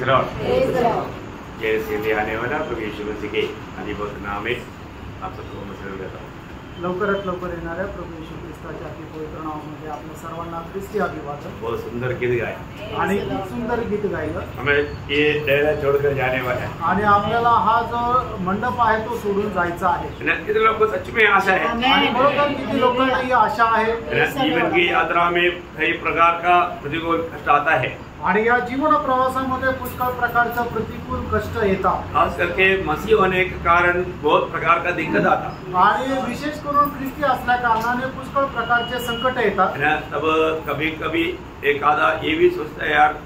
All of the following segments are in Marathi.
जैसे ले आने वाला प्रभु यीशु मसीह के अधिपत नाम में आप सबको नमस्कार करता हूँ। लवकरात लवकर येणाऱ्या प्रभू येशू ख्रिस्ताच्या अति पवित्र नावामध्ये आपल्या सर्वांना ख्रिस्ती अभिवादन। बहुत सुंदर गीत गाया आणि खूप सुंदर गीत गायलं। हमें ये डेरा छोड़कर जाने वाला है आणि आपल्याला हा जो मंडप आहे तो सोडून जायचा आहे। कितने लोगों को सच में आशा है आणि बरोबर किती लोकांना ही आशा आहे। जीवन की यात्रा में कई प्रकार का प्रतिकूल कष्ट आता है आणि या जीवन प्रवासामध्ये पुष्कळ प्रकारचं प्रतिकूल कष्ट येतात। खास करके मसीह होने के कारण बहुत प्रकार का दिक्कत आता आणि विशेष करून ख्रिस्ती असल्या कारणाने पुष्कळ प्रकारचे संकट येतात। तब कभी कभी एक आधा ये भी सोचता है यार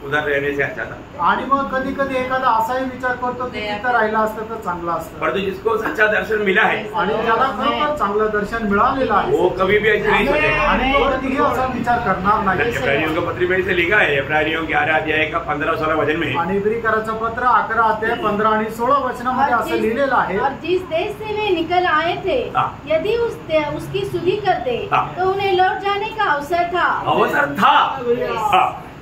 उधर रहने से अच्छा था आणि मग कधी कधी एखादा असाही विचार करतो की तिथं राहिला असतं तर चांगलं असतं। परंतु जिसको सच्चा दर्शन मिला है आणि ज्याला खरोखर चांगलं दर्शन मिळालेलं आहे वो कभी भी ऐसे नहीं सोचेगा आणि तो कधीही असा विचार करणार नाही। इब्रानियों का पत्र में से लिखा है इब्रानियों 11 अध्याय का 15-16 वचन में आणि इब्रीकराचं पत्र 11 अध्याय 15 आणि 16 वचनामध्ये असं लिहिलेलं आहे। और जिस देश से वे निकल आए थे यदि उसकी सुधि करते तो उन्हें लौट जाने का अवसर था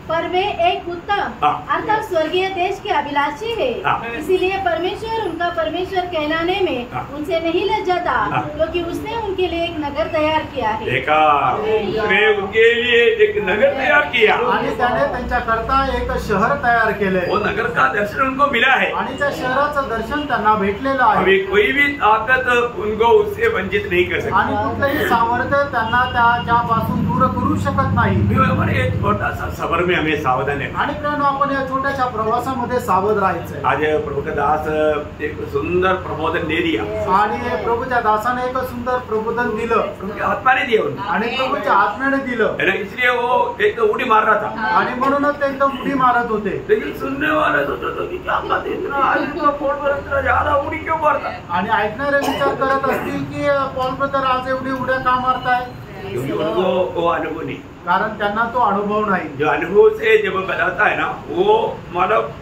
पर वे एक उत्तम अर्थात स्वर्गीय देश के अभिलाषी है। इसीलिए परमेश्वर उनका परमेश्वर कहलाने में उनसे नहीं लज्जाता क्योंकि उसने उनके लिए एक नगर तैयार किया है। देखा उसने उनके लिए एक नगर तैयार किया आणि त्याने त्यांच्याकरता एक शहर तयार केले। वो नगर का दर्शन उनको मिला है आणि त्या शहराचं दर्शन त्यांना भेटलेलं आहे। अभी कोई भी ताकत उनको उससे वंचित नहीं कर सकती आणि कुठलंही सामर्थ्य त्यांना त्यापासून दूर करू शकत नाही। हमारे एक छोटा सा सफर में हमें सावधान है आणि प्रियानो आपण या छोट्याशा प्रवासामध्ये सावध राहायचंय। आज प्रभु का दास एक सुंदर प्रबोधन दे दिया आणि प्रभूच्या दासाने एक सुंदर प्रबोधन दिलं उनके आत्मा ने दिया उनको आणि प्रभूच्या आत्म्याने दिलं है ना इसलिए वो एक तो उड़ी मार रहा था आणि म्हणूनच ते एकदम उडी मारत होते। लेकिन सुनने वाले सोचते थे कि क्या बात है इतना आदमी का फोन पर इतना ज्यादा उड़ी क्यों मारता आणि ऐकणारे विचार करत असतील की पॉल ब्रदर आज एवढी उड्या का मारताय क्योंकि उनको वो अनुभव नहीं कारण त्यांना तो अनुभव नाही। जो अनुभव से जब बताता है ना वो मतलब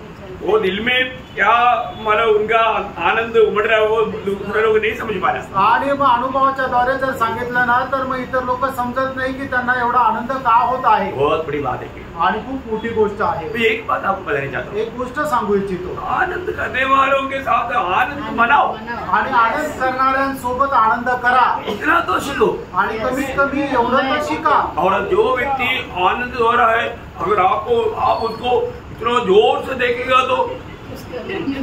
वो दिल में क्या मतलब उनका आनंद उमड़ रहा है वो दूसरे लोग नहीं समझ पा रहा आणि मग अनुभवाच्या द्वारे जर सांगितलं ना तर मग इतर लोक समजत नाही की त्यांना एवढा आनंद का होत आहे। बहुत बड़ी बात है आणि खूप मोठी गोष्ट आहे। मैं एक बात आपको बताना चाहता हूँ एक गोष्ट सांगू इच्छितो आनंद करने वालों के साथ आनंद मनाओ आणि आनंद करणाऱ्यांसोबत आनंद करा इतना तो सीखो आणि कमीत कमी एवढं तर शिका। और जो व्यक्ति आनंद हो रहा है अगर आप उसको इतना जोर से देखेगा तो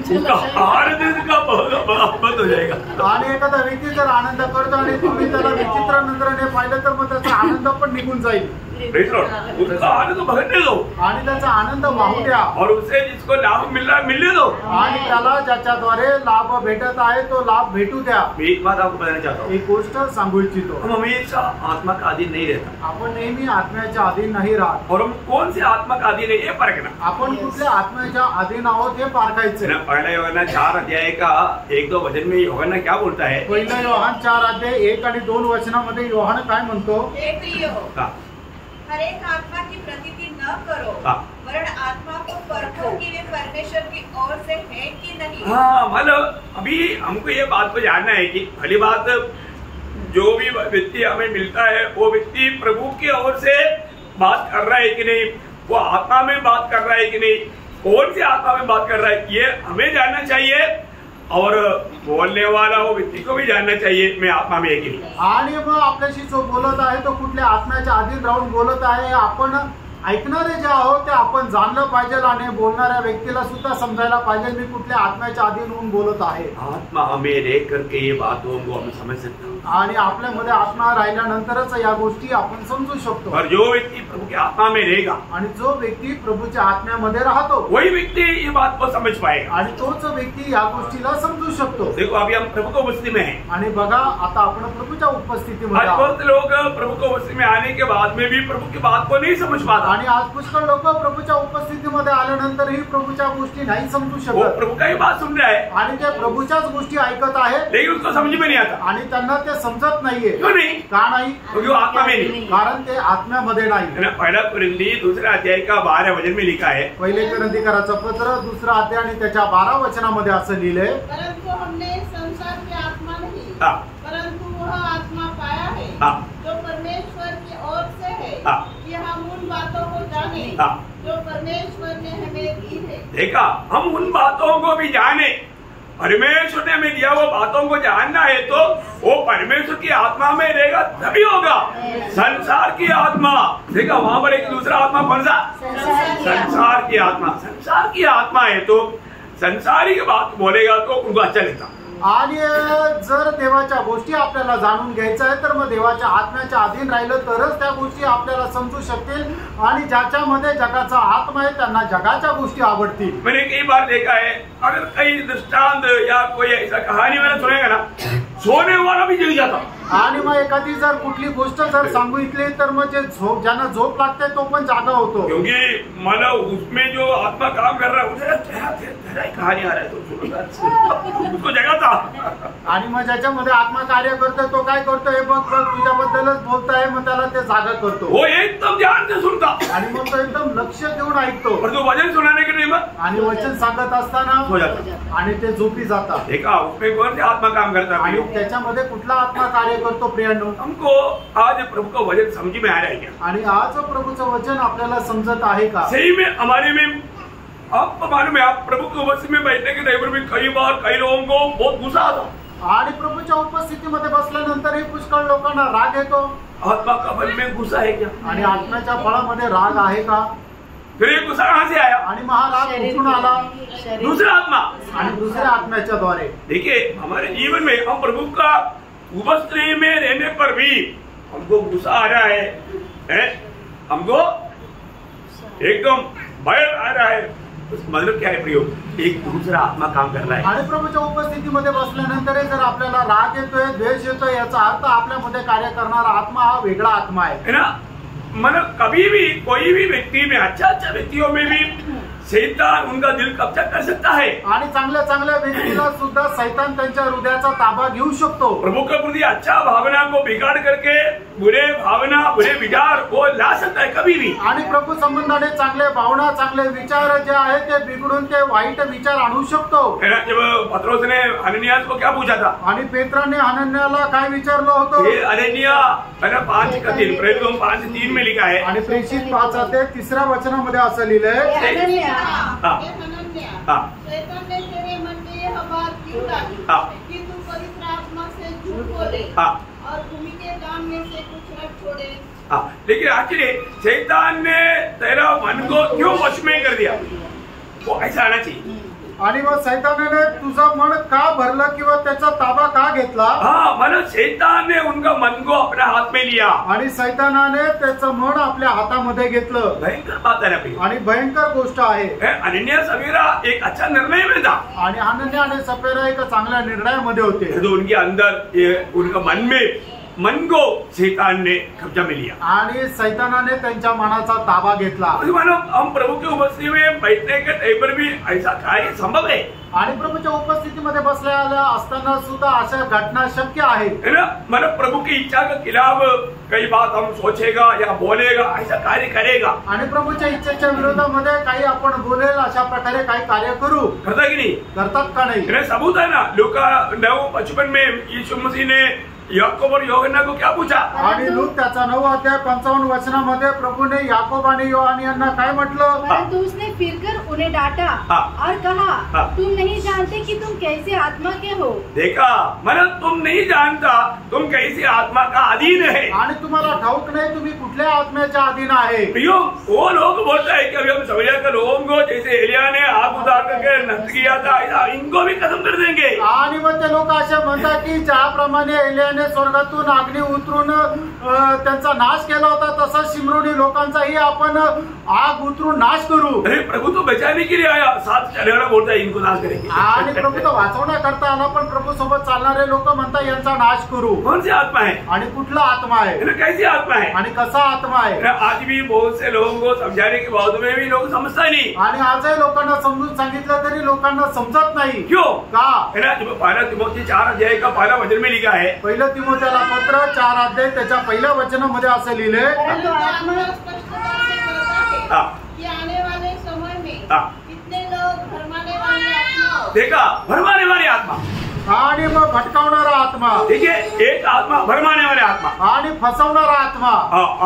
उसका आनंद का बंद हो जाएगा। आणि एखादा व्यक्ती जर आनंद करतो आणि तुम्ही त्याला विचित्र नजरेने पाहिलं तर मग त्याचा आनंद पण निघून जाईल। उसका आनंद भरने दो आणि त्याचा आनंद वाहू द्या और उससे जिसको लाभ मिल रहा है मिलने दो आणि त्याला ज्याच्याद्वारे लाभ भेटत आहे तो लाभ भेटू द्या। मैं एक बात आपको बताना चाहता हूँ एक गोष्ट सांगू इच्छितो हम हमेशा आत्मा का अधीन नहीं रहता आपण नेहमी आत्म्याच्या अधीन नाही राहत और हम कौन से आत्मा का अधीन है ये परखना आपण कुठल्या आत्म्याच्या अधीन आहोत हे पारखायचं। पहला यूहन्ना 4 अध्याय का 1-2 वचन में यूहन्ना क्या बोलता है पहिला योहान 4 अध्याय 1 आणि 2 वचनामध्ये योहान काय म्हणतो हर एक आत्मा की प्रतीति न करो वरन आत्मा को परखो कि वे परमेश्वर की ओर से है कि नहीं। हाँ मतलब अभी हमको ये बात को जानना है कि पहली बात जो भी व्यक्ति हमें मिलता है वो व्यक्ति प्रभु की ओर से बात कर रहा है कि नहीं वो आत्मा में बात कर रहा है कि नहीं कौन सी आत्मा में बात कर रहा है ये हमें जानना चाहिए और बोलने वाला वो व्यक्ति को भी जानना चाहिए मैं आत्मा में है कि नहीं। आणि मग आपल्याशी जो बोलत आहे तो कुठल्या आत्म्याच्या अधीन राहून बोलत आहे आपण ऐकणारे जे आहोत ते आपण जाणलं पाहिजे आणि बोलणाऱ्या व्यक्तीला सुद्धा समजायला पाहिजे मी कुठल्या आत्म्याच्या अधीन होऊन बोलत आहे। आत्मा हमें रह करके ये बातों को हम समझ सकते हैं आणि आपल्यामध्ये आत्मा राहिल्यानंतरच या गोष्टी आपण समजू शकतो। और जो व्यक्ति प्रभु की आत्मा में रहेगा आणि जो व्यक्ती प्रभूच्या आत्म्यामध्ये राहतो वही व्यक्ति ये बात को समझ पाएगा आणि तोच व्यक्ती या गोष्टीला समजू शकतो। देखो अभी हम प्रभु को उपस्थिति में हैं आणि बघा आता आपण प्रभूच्या उपस्थितीमध्ये आज बहुत लोग प्रभु को उपस्थिति में आने के बाद में भी प्रभु की बात को नहीं समझ पाता आणि आज पुष्कळ लोक प्रभूच्या उपस्थितीमध्ये आल्यानंतरही प्रभूच्या गोष्टी नाही समजू वो शकत प्रभु का ही बात सुन रहा है आणि ते प्रभूच्याच गोष्टी ऐकत आहेत लेकिन उसको समझ में नहीं आता आणि त्यांना ते समजत नाहीये। क्यों नहीं का नाही क्योंकि वो आत्मा में नहीं कारण ते आत्म्यामध्ये नाही। पहला कुरिन्थी 2 अध्याय का 12 वचन में लिखा है पहिले कुरिन्थीकराचं पत्र 2 अध्याय आणि त्याच्या 12 वचनामध्ये असं लिहिलंय परंतु हमने संसार की आत्मा नहीं परंतु वह आत्मा पाया है जो परमेश्वर की ओर से है कि हम उन बातों को जाने जो परमेश्वर ने हमें दी है। देखा, हम उन बातों को भी जाने, परमेश्वर ने हमें दिया वो बातों को जानना है तो वो परमेश्वर की आत्मा में रहेगा तभी होगा। संसार की आत्मा, देखा वहां पर एक दूसरा आत्मा कौन सा? संसार की आत्मा। संसार की आत्मा है तो संसारी की बात बोलेगा तो उनको अच्छा लगता। आणि जर देवाच्या गोष्टी आपल्याला जाणून घ्यायच्या आहे तर मग देवाच्या आत्म्याच्या अधीन राहिलं तरच त्या गोष्टी आपल्याला समजू शकतील आणि ज्याच्यामध्ये जगाचा आत्मा आहे त्यांना जगाच्या गोष्टी आवडतील। मैंने कई बार देखा है, अगर कई दृष्टांत या कोई ऐसा कहानी मैंने सुनेगा ना, सोने वाला भी जग जाता। आणि मग एखादी जर कुठली गोष्ट जर सांगितली तर मग जे ज्यांना झोप लागते तो पण जागा होतो, क्योंकि मला उसमें जो आत्मा काम कर रहा है उसे कहानी आ रहा है तो उसको जगाता। आणि मग ज्याच्यामध्ये आत्मा कार्य करतो तो काय करतो, हे बघ तुझ्याबद्दलच बोलताय, मग त्याला ते जागा करतो। वो एकदम ध्यान से सुनता आणि मग तो एकदम लक्ष देऊन ऐकतो, और तो वचन सुनाने के टाइम आणि वचन सांगत असताना हो जाता आणि ते झोपी जातात। देखा उसमें कौन सी आत्मा काम करता आणि है? त्याच्यामध्ये कुठला आत्मा कार्य करतो प्रियांनो? हमको आज प्रभु का वचन समझ में आ रहा है क्या? आणि आज प्रभूचं वचन आपल्याला समजत आहे का? सही में हमारे में आपको मालूम है, आप प्रभु की उपस्थिति में बैठने के टाइम भी कई बार कई लोगों को बहुत गुस्सा आता। आणि प्रभूच्या उपस्थितीमध्ये बसल्यानंतरही पुष्कळ लोकांना राग येतो। आत्मा का बल में गुस्सा है क्या? आणि आत्म्याच्या फळामध्ये राग आहे का? फिर ये गुस्सा कहाँ से आया? आणि मग हा राग कुठून आला? दूसरा आत्मा आणि दुसऱ्या आत्म्याच्या द्वारे। देखिए हमारे जीवन में हम प्रभु का उपस्थिति में रहने पर भी हमको गुस्सा आ रहा है? हमको एकदम भय आ रहा है, मतलब क्या है प्रयोग? एक दूसरा आत्मा काम कर रहा है। आणि प्रभूच्या उपस्थितीमध्ये बसल्यानंतर जर आपल्याला राग येतोय, द्वेष येतोय, याचा अर्थ आपल्यामध्ये कार्य करणारा आत्मा हा वेगळा आत्मा आहे ना। मतलब कभी भी कोई भी व्यक्ति में, अच्छा व्यक्तियों में भी शैतान उनका दिल कब्जा कर सकता है। आणि चांगल्या चांगल्या व्यक्तीला सुद्धा शैतान त्यांच्या हृदयाचा ताबा घेऊ शकतो। प्रभु के प्रति अच्छा भावना को बिगाड़ करके बुरे भावना, बुरे विचार को ला सकता है कभी भी। आणि प्रभू संबंधाने चांगले भावना, चांगले विचार जे आहे ते बिघडून ते वाईट विचार आणू शकतो। जब पत्रोस ने हनन्यास को क्या पूछा था? आणि पेत्राने हनन्याला काय विचारलं होतं? ये हनन्या 5:3 प्रेरित 5:3 में लिखा है। आणि प्रेषित 5:3 वचनामध्ये असं लिहिलंय, शैतान ने तेरे मन में यह बात क्यों डाली कि तू पवित्र आत्मा से झूठ बोले और भूमि के दाम में से कुछ रख छोड़े? लेकिन आखिर शैतान ने तेरा मन को क्यों वश में कर दिया? वो ऐसा आना चाहिए। आणि मग शैतानाने तुझं मन का भरलं किंवा त्याचा ताबा का घेतला? मतलब शैतान ने उनका मन को अपने हाथ में लिया आणि शैतानाने त्याचं मन आपल्या हातामध्ये घेतलं। भयंकर बात है ना भाई, आणि भयंकर गोष्ट आहे। अनन्या सवेरा एक अच्छा निर्णय में था आणि अनन्या आणि सपेरा एक चांगल्या निर्णयामध्ये होते। तो उनके अंदर उनका मन को शैतान ने कब्जा में लिया आणि शैतानाने त्यांच्या मनाचा ताबा घेतला। हम प्रभु की उपस्थिति में बैठने के टाइम पर भी ऐसा कार्य संभव है। आणि प्रभूच्या उपस्थितीमध्ये बसलेल्या असताना सुद्धा अशा घटना शक्य आहे ना। मतलब प्रभु की इच्छा के खिलाफ कई बात हम सोचेगा या बोलेगा, ऐसा कार्य करेगा। आणि प्रभूच्या इच्छेच्या विरोधामध्ये काही आपण बोलेल, अशा प्रकारे काही कार्य करू करता की नहीं? करतात का नाही? सबूत है ना। लूका 9:55 में यीशु मसीह ने याकूब और यूहन्ना को क्या पूछा? आणि लूक त्याचा 9:55 वचनामध्ये प्रभूने याकोब आणि योहान यांना काय म्हटलं? परंतु उसने फिरकर उन्हें डांटा और कहा, तुम नहीं जानते कि तुम कैसे आत्मा के हो। देखा, मतलब तुम नहीं जानता तुम कैसी आत्मा का अधीन है। आणि तुम्हाला ठाऊक नाही तुम्ही कुठल्या आत्म्याच्या अधीन आहे। प्रियो, वो लोग बोलते हैं कि अभी हम समझा कर लोगों को जैसे एलिया ने आग उतार करके नष्ट किया था, ऐसा इनको भी खत्म कर देंगे। आणि मग ते लोक असे म्हणतात की ज्याप्रमाणे एलियाने स्वर्गातून अग्नी उतरून त्यांचा नाश केला होता तसा शिमरोनी लोकांचाही आपण आग उतरून नाश करू। अरे प्रभु तो बचाने के लिए आया, साथ चलने वाला बोलता है इनको नाश करेंगे। आणि प्रभू तो वाचवण्याकरता आला, पण प्रभू सोबत चालणारे लोक म्हणतात यांचा नाश करू। कौन सी आत्मा है? आणि कुठला आत्मा आहे? कैसी आत्मा है? आणि कसा आत्मा आहे? आज भी बहुत से लोगों को समझाने के बाद में भी लोग समझता नहीं। आणि आजही लोकांना समजून सांगितलं तरी लोकांना समजत नाही। क्यों? का? पहला तिमोथी 4 का पहला वचन में लिखा है। पहिलं तिमोथेला पत्र 4 त्याच्या पहिल्या वचनामध्ये असं लिहिलंय, कि आने वाले समय में कितने लोग भरमाने वाली आत्मा। देखा, भरमाने वाली आत्मा आणि मग भटकावणारा आत्मा। देखिए, एक आत्मा भरमाने वाले आत्मा आणि फसवणारा आत्मा।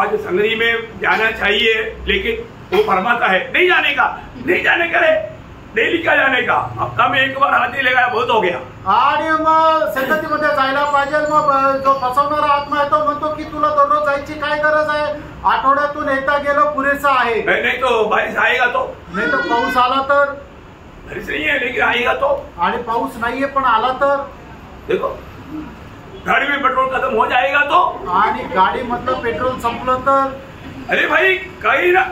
आज संगति में जाना चाहिए लेकिन वो फरमाता है नहीं जाने का, नहीं जाने करे। डेली का जाने का, हफ्ता में एक बार हाथी लगाया बहुत हो गया. आणि मग संगतीमध्ये जायला पाहिजे. मग जो फसवणारा आत्मा आहे तो म्हणतो की तुला दररोज जायची काय गरज आहे, आठवड्यातून एकदा गेलो पुरेसा आहे. नहीं तो बारिश आएगा तो, नाही तर पाऊस आला तर, बारिश नहीं है लेकिन आएगा तो, आणि पाऊस नाहीये पण आला तर, देखो गाड़ी में पेट्रोल खत्म हो जाएगा तो, आणि गाडी मधलं पेट्रोल संपलं तर. अरे भाई कहीं ना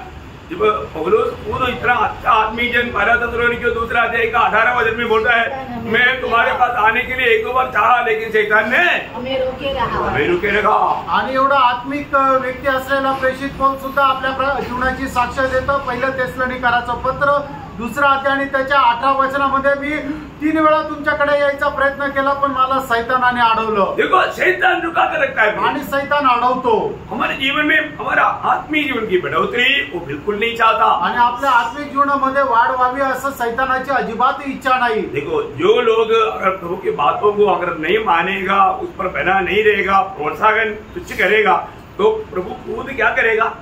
पौलुस खुद इतना अच्छा आदमी जन 12 थेसलोनिकियों दूसरा अध्याय का 18 वचन में बोलता है, मैं तुम्हारे पास आने के लिए एक दो बार चाहा लेकिन शैतान ने हमें रोके रहा. आणि एवढा आत्मिक व्यक्ती असलेला प्रेषित पौल सुद्धा आपल्या जीवनाची साक्ष देतो. पहिलं थेसलोनिकराचं पत्र 2 अध्याय आणि त्याच्या 18 वचनामध्ये मी 3 वेळा तुमच्याकडे यायचा प्रयत्न केला पण मला शैतानाने अडवलं. देखो शैतान रुका कर रखता है आणि शैतान अडवतो. हमारे जीवन में हमारा आत्मिक जीवन की बढ़ोतरी वो बिल्कुल नहीं चाहता. आणि आपल्या आत्मिक जीवनामध्ये वाढ व्हावी असं शैतानाची अजिबात इच्छा नाही. देखो जो लोग अगर प्रभु की बातों को अगर नहीं मानेगा, उस पर बना नहीं रहेगा, प्रोत्साहन तुच्छ करेगा, तो प्रभु खुद क्या करेगा.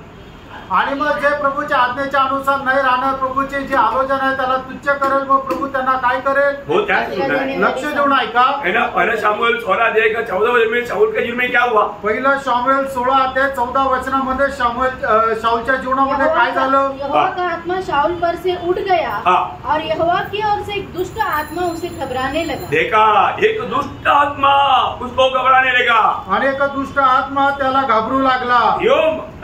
आणि मग जे प्रभूच्या आज्ञेच्या अनुसार नाही राहणार, प्रभूचे जे आलोचना आहे त्याला तुच्छ करेल, मग प्रभू त्यांना काय करेल. वो क्या सुनता है, लक्ष देऊन ऐका. है ना. पहला शमूएल 16 अध्याय का 14 वचन में शाऊल के जीवन में क्या हुआ. पहिलं शमूएल 16 अध्याय 14 वचनामध्ये शाऊलच्या जीवनामध्ये काय झालं. यहोवा का आत्मा शाऊल पर से उठ गया हाँ. और यहोवा की ओर से एक दुष्ट आत्मा उसे घबराने लगा. देखा एक दुष्ट आत्मा उसको घबराने लगा. आणि एक दुष्ट आत्मा त्याला घाबरू लागला.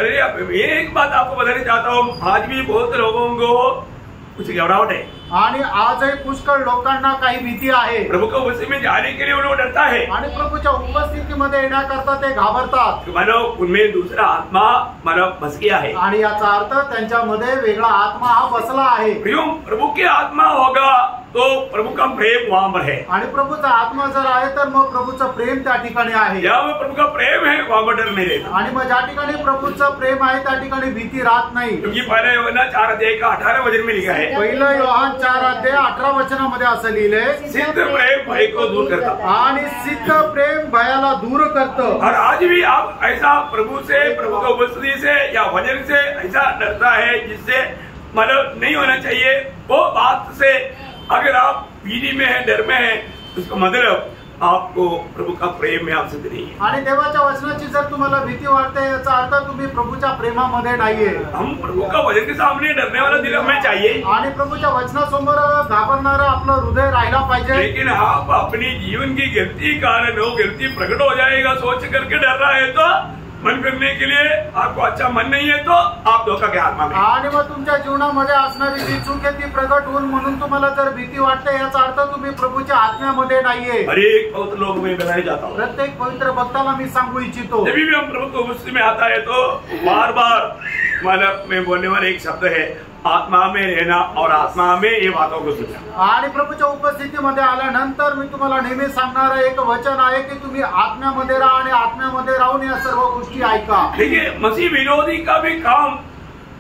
अरे एक बात आपको बताना चाहता हूँ, आज भी बहुत लोगों को कुछ घबराहट है. आणि आजही पुष्कळ लोकांना काही भीती आहे. प्रभु को उपस्थिति में जाने के लिए वो लोग डरता है. आणि प्रभूच्या उपस्थितीमध्ये येण्याकरता ते घाबरतात. मानो उनमें दूसरा आत्मा मानो बस गया है. आणि याचा अर्थ त्यांच्यामध्ये वेगळा आत्मा हा बसला आहे. प्रभु की आत्मा होगा तो प्रभु का प्रेम वहाँ पर है. आणि प्रभूचा आत्मा जर आहे तर मग प्रभूचं प्रेम त्या ठिकाणी आहे. जहाँ प्रभु का प्रेम है वहाँ पर डर नहीं रहता. आणि मग ज्या ठिकाणी प्रभूचं प्रेम आहे त्या ठिकाणी भीती राहत नाही. क्योंकि पहले यूहन्ना 4 अध्याय का 18 वचन में लिखा है, पहिलं योहान 4 अध्याय 18 वचनामध्ये असं लिहिलंय, सिद्ध प्रेम भय को दूर करता. आणि सिद्ध प्रेम भयाला दूर करतं. और आज भी आप ऐसा प्रभु से, प्रभु की उपस्थिति से या वचन से ऐसा डरता है जिससे मतलब नहीं होना चाहिए. वो बात से अगर आप भीति में है, डर में है, उसका मतलब आपको प्रभु का प्रेम में आपसे नहीं है. आणि देवाच्या वचनाची जर तुम्हाला भीती वाटते याचा अर्थ तुम्ही प्रभूच्या प्रेमामध्ये नाहीये. हम प्रभु का वचन के सामने डरने वाला दिल हमें चाहिए. आणि प्रभूच्या वचनासमोर घाबरणारं आपलं हृदय राहिला पाहिजे. लेकिन आप अपनी जीवन की गलती कारण वो गलती प्रकट हो जाएगा सोच करके डर रहा है तो मन करने के लिए आपको अच्छा मन नहीं है तो आप धोखा के आत्मा में. आणि मग तुमच्या जीवनामध्ये असणारी जी चूक आहे ती प्रगट होऊन म्हणून तुम्हाला जर भीती वाटते याचा अर्थ तुम्ही प्रभूच्या आत्म्यामध्ये नाहीये. हर एक पवित्र लोग में बताना चाहता हूँ, प्रत्येक पवित्र भक्ताला मी सांगू इच्छितो, जब भी हम प्रभु की उपस्थिति में आता है तो बार बार मतलब मैं बोलने वाला एक शब्द है, आत्मा में रहना और आत्मा में ये बातों को सुनना. आणि प्रभूच्या उपस्थितीमध्ये आल्यानंतर मी तुम्हाला नेहमी सांगणारं एक वचन आहे की तुम्ही आत्म्यामध्ये राहा आणि आत्म्यामध्ये राहून या सर्व गोष्टी ऐका. देखिए मसीह विरोधी का भी काम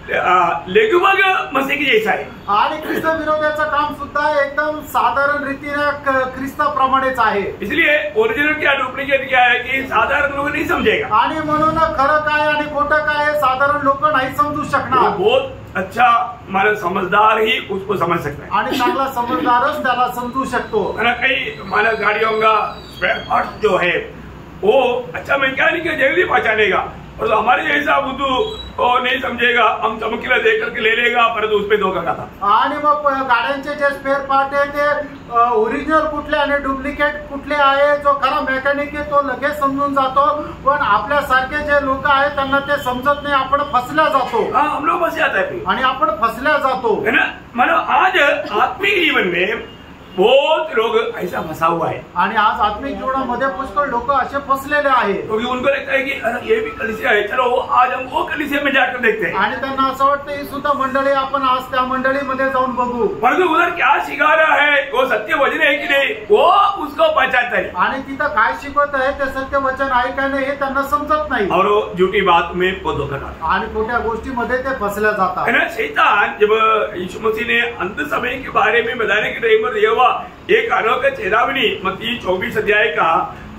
लगभग मसीह की जैसा है. आणि ख्रिस्त विरोधाचं काम सुद्धा एकदम साधारण रीतीने ख्रिस्ताप्रमाणेच आहे. इसलिए ओरिजिनल क्या डुप्लीकेट क्या है कि साधारण लोग नहीं समझेगा. आणि म्हणून खरं काय आणि खोटं काय हे साधारण लोक नाही समजू शकणार. बहुत अच्छा हमारा समझदार ही उसको समझ सकता है. आणि चांगला समजदारच त्याला समजू शकतो. कई हमारा गाड़ियों का स्पेयर पार्ट जो है वो अच्छा मैकेनिक जल्दी पहचानेगा, और तो हमारे जैसा बुद्धू नहीं समझेगा, हम चमकीला देख करके ले लेगा परंतु उस पर धोखा खाता. आणि मग गाड्यांचे जे स्पेअर पार्ट आहे ते ओरिजिनल कुठले आणि डुप्लिकेट कुठले आहे, जो खरा मेकॅनिक आहे तो लगेच समजून जातो. पण आपल्यासारखे जे लोक आहेत त्यांना ते समजत नाही, आपण फसल्या जातो. हम लोग फंस जाता है आणि आपण फसल्या जातो है ना. मतलब आज आत्मिक जीवन में बहुत लोग ऐसा फंसा हुआ है. आणि आज आत्मिक जीवनामध्ये पुष्कळ लोक असे फसलेले आहेत. क्योंकि उनको लगता है कि अरे ये भी कलीसिया है, चलो आज हम वो कलीसिया में जाकर देखते हैं. आणि त्यांना असं वाटतं ही सुद्धा मंडळी, आपण आज त्या मंडळीमध्ये जाऊन बघू. परंतु उधर क्या सिखा रहा है, वो सत्य वचन है कि नहीं, वो उसको पहचानता है. आणि तिथं काय शिकवत आहे ते सत्य वचन आहे का नाही हे त्यांना समजत नाही. और वो झूठी बात में वो धोखा खाता आणि खोट्या गोष्टीमध्ये ते फसल्या जातात. है ना. शैतान जब यीशु मसीह ने अंत समय के बारे में बताने के टाइम पर दिया एक अनोखा चेतावनी मत्ती 24 अध्याय का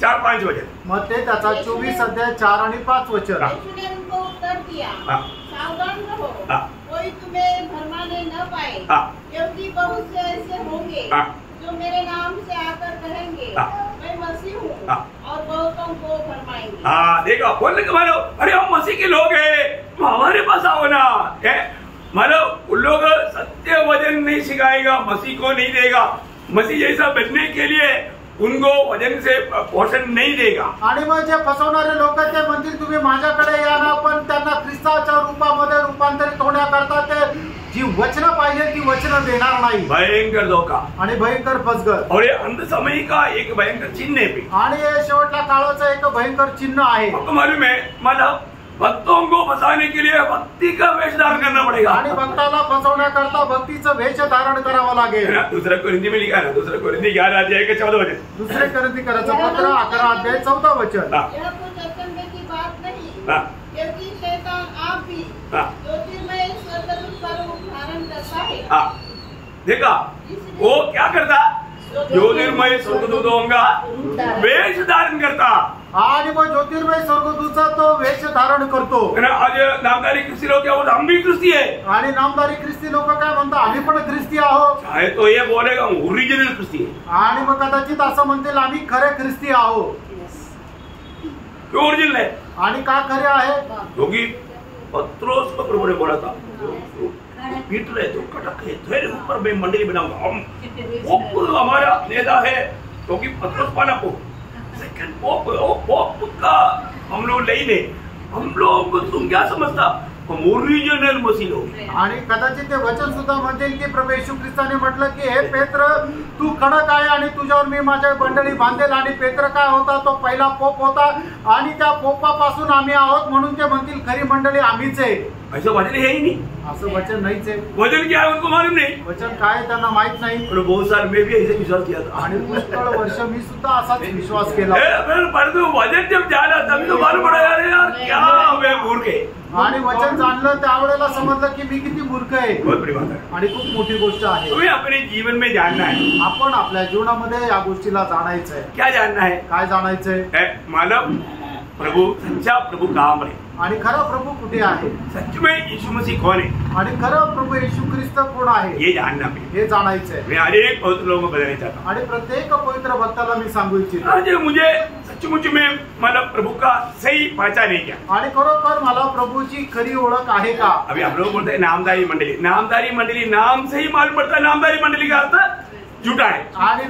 4-5 वचन. मग ते त्याचा 24 अध्याय 4 आणि 5 वचन. यीशु ने उनको उत्तर दिया, सावधान रहो, कोई तुम्हें भरमाने न पाए, क्योंकि बहुत से जो मेरे नाम से आकर कहेंगे मैं मसीह हूँ और बहुतों को भरमाएंगे। देखो बोलने का मानो, अरे हम मसीह के लोग हैं, तुम हमारे पास आओ ना। मतलब उन लोग सत्य वचन नहीं सिखाएगा, मसीह को नहीं देगा, मसीह जैसा बनने के लिए उनको वचन से पोषण नहीं देगा। आणि मग जे फसवणारे लोक ते म्हणतील तुम्ही माझ्याकडे या ना, पण त्यांना ख्रिस्ताच्या रूपामध्ये रूपांतरित होण्याकरता ते जी वचन पाहिजे ती वचन देणार नाही। भयंकर धोखा आणि भयंकर फसगत, और ये अंत समय का एक भयंकर चिन्ह है भी। आणि हे शेवटच्या काळाचं एक भयंकर चिन्ह आहे। आपको मालूम है, मतलब भक्तों को फंसाने के लिए भक्ति का वेश धारण करना पड़ेगा। आणि भक्ताला फसवण्याकरता भक्तीचं वेश धारण करावं लागेल। दूसरा कोरिंथी में लिखा है, दूसरा कोरिंथी 11 अध्याय के 14 वचन। दुसरे कोरिंथीकरांचं पत्र 11 अध्याय 14 वचन। यह कुछ अचंभे की बात नहीं, क्योंकि शैतान आप भी ज्योतिर्मय स्वर्गदूत का रूप धारण करता है। देखा वो क्या करता, ज्योतिर्मय स्वर्गदूतों का वेश धारण करता। आणि मग ज्योतिर्मय स्वर्गदूतचा तो वेश धारण करतो। आज नामधारी ख्रिस्ती लोग क्या, हम भी ख्रिस्ती है। आणि नामधारी ख्रिस्ती लोक काय म्हणतात, आम्ही पण ख्रिस्ती आहोत। चाहे तो ये बोलेगा ओरिजिनल ख्रिस्ती है, आणि मग कदाचित असं म्हणतील आम्ही खरे ख्रिस्ती आहोत। क्यों ओरिजिनल है? आणि का खरे आहे? क्योंकि पत्रोस को प्रभु ने बोला था, पीट रहे तो कटक है, तेरे ऊपर मैं मंडली बनाऊंगा। हम पोप हमारा नेता है, क्योंकि पत्रोस पाना पोप, सेकंड पोप का हम लोग नहीं ले। हम लोग तुम क्या समझता, हम ओरिजिनल मसीह लोग। आणि कदाचित ते वचन सुद्धा म्हणतील की प्रभू येशू ख्रिस्ताने म्हटलं की हे पेत्र तू कडक आहे आणि तुझ्यावर मी माझ्या मंडळी बांधेल। आणि पेत्र काय होता, तो पहिला पोप होता आणि त्या पोपापासून आम्ही आहोत, म्हणून ते म्हणतील खरी मंडळी आम्हीच आहे। ऐसा वचन है ही नहीं, असं वचन नाहीच आहे। वचन क्या है उनको मालूम नहीं, वचन काय त्यांना माहित नाही। और बहुत साल में भी ऐसे विश्वास किया था, आणि पुष्कळ वर्ष मी सुद्धा असाच विश्वास केला। परंतु वचन जब जाना तभी तो मालूम पड़ा यार क्या हमें मूर्ख है। आणि वचन जाणलं त्यावेळेला समजलं की मी किती मूर्ख आहे। बहुत बड़ी बात है, आणि खूप मोठी गोष्ट आहे। तुम्हें अपने जीवन में जानना है, आपण आपल्या जीवनामध्ये या गोष्टीला जाणायचं आहे। क्या जानना है? काय जाणायचंय? मानव प्रभु, सच्चा प्रभु कहाँ पर है, आणि खरा प्रभू कुठे आहे, सच में यीशु मसीह कौन है, आणि खरं प्रभु येशू ख्रिस्त कोण आहे, ये जानना है, हे जाणायचंय। मैं हर एक पवित्र लोगों को बताना चाहता हूँ, आणि प्रत्येक पवित्र भक्ताला मी सांगू इच्छितो, आज मुझे सचमुच में मतलब प्रभु का सही पहचान है क्या, आणि खरोखर मला प्रभूची खरी ओळख आहे का। अभी हम लोग बोलते हैं नामधारी मंडली, नामधारी मंडली नाम से ही मालूम पड़ता है नामधारी मंडली का अर्थ झूठा है। आणि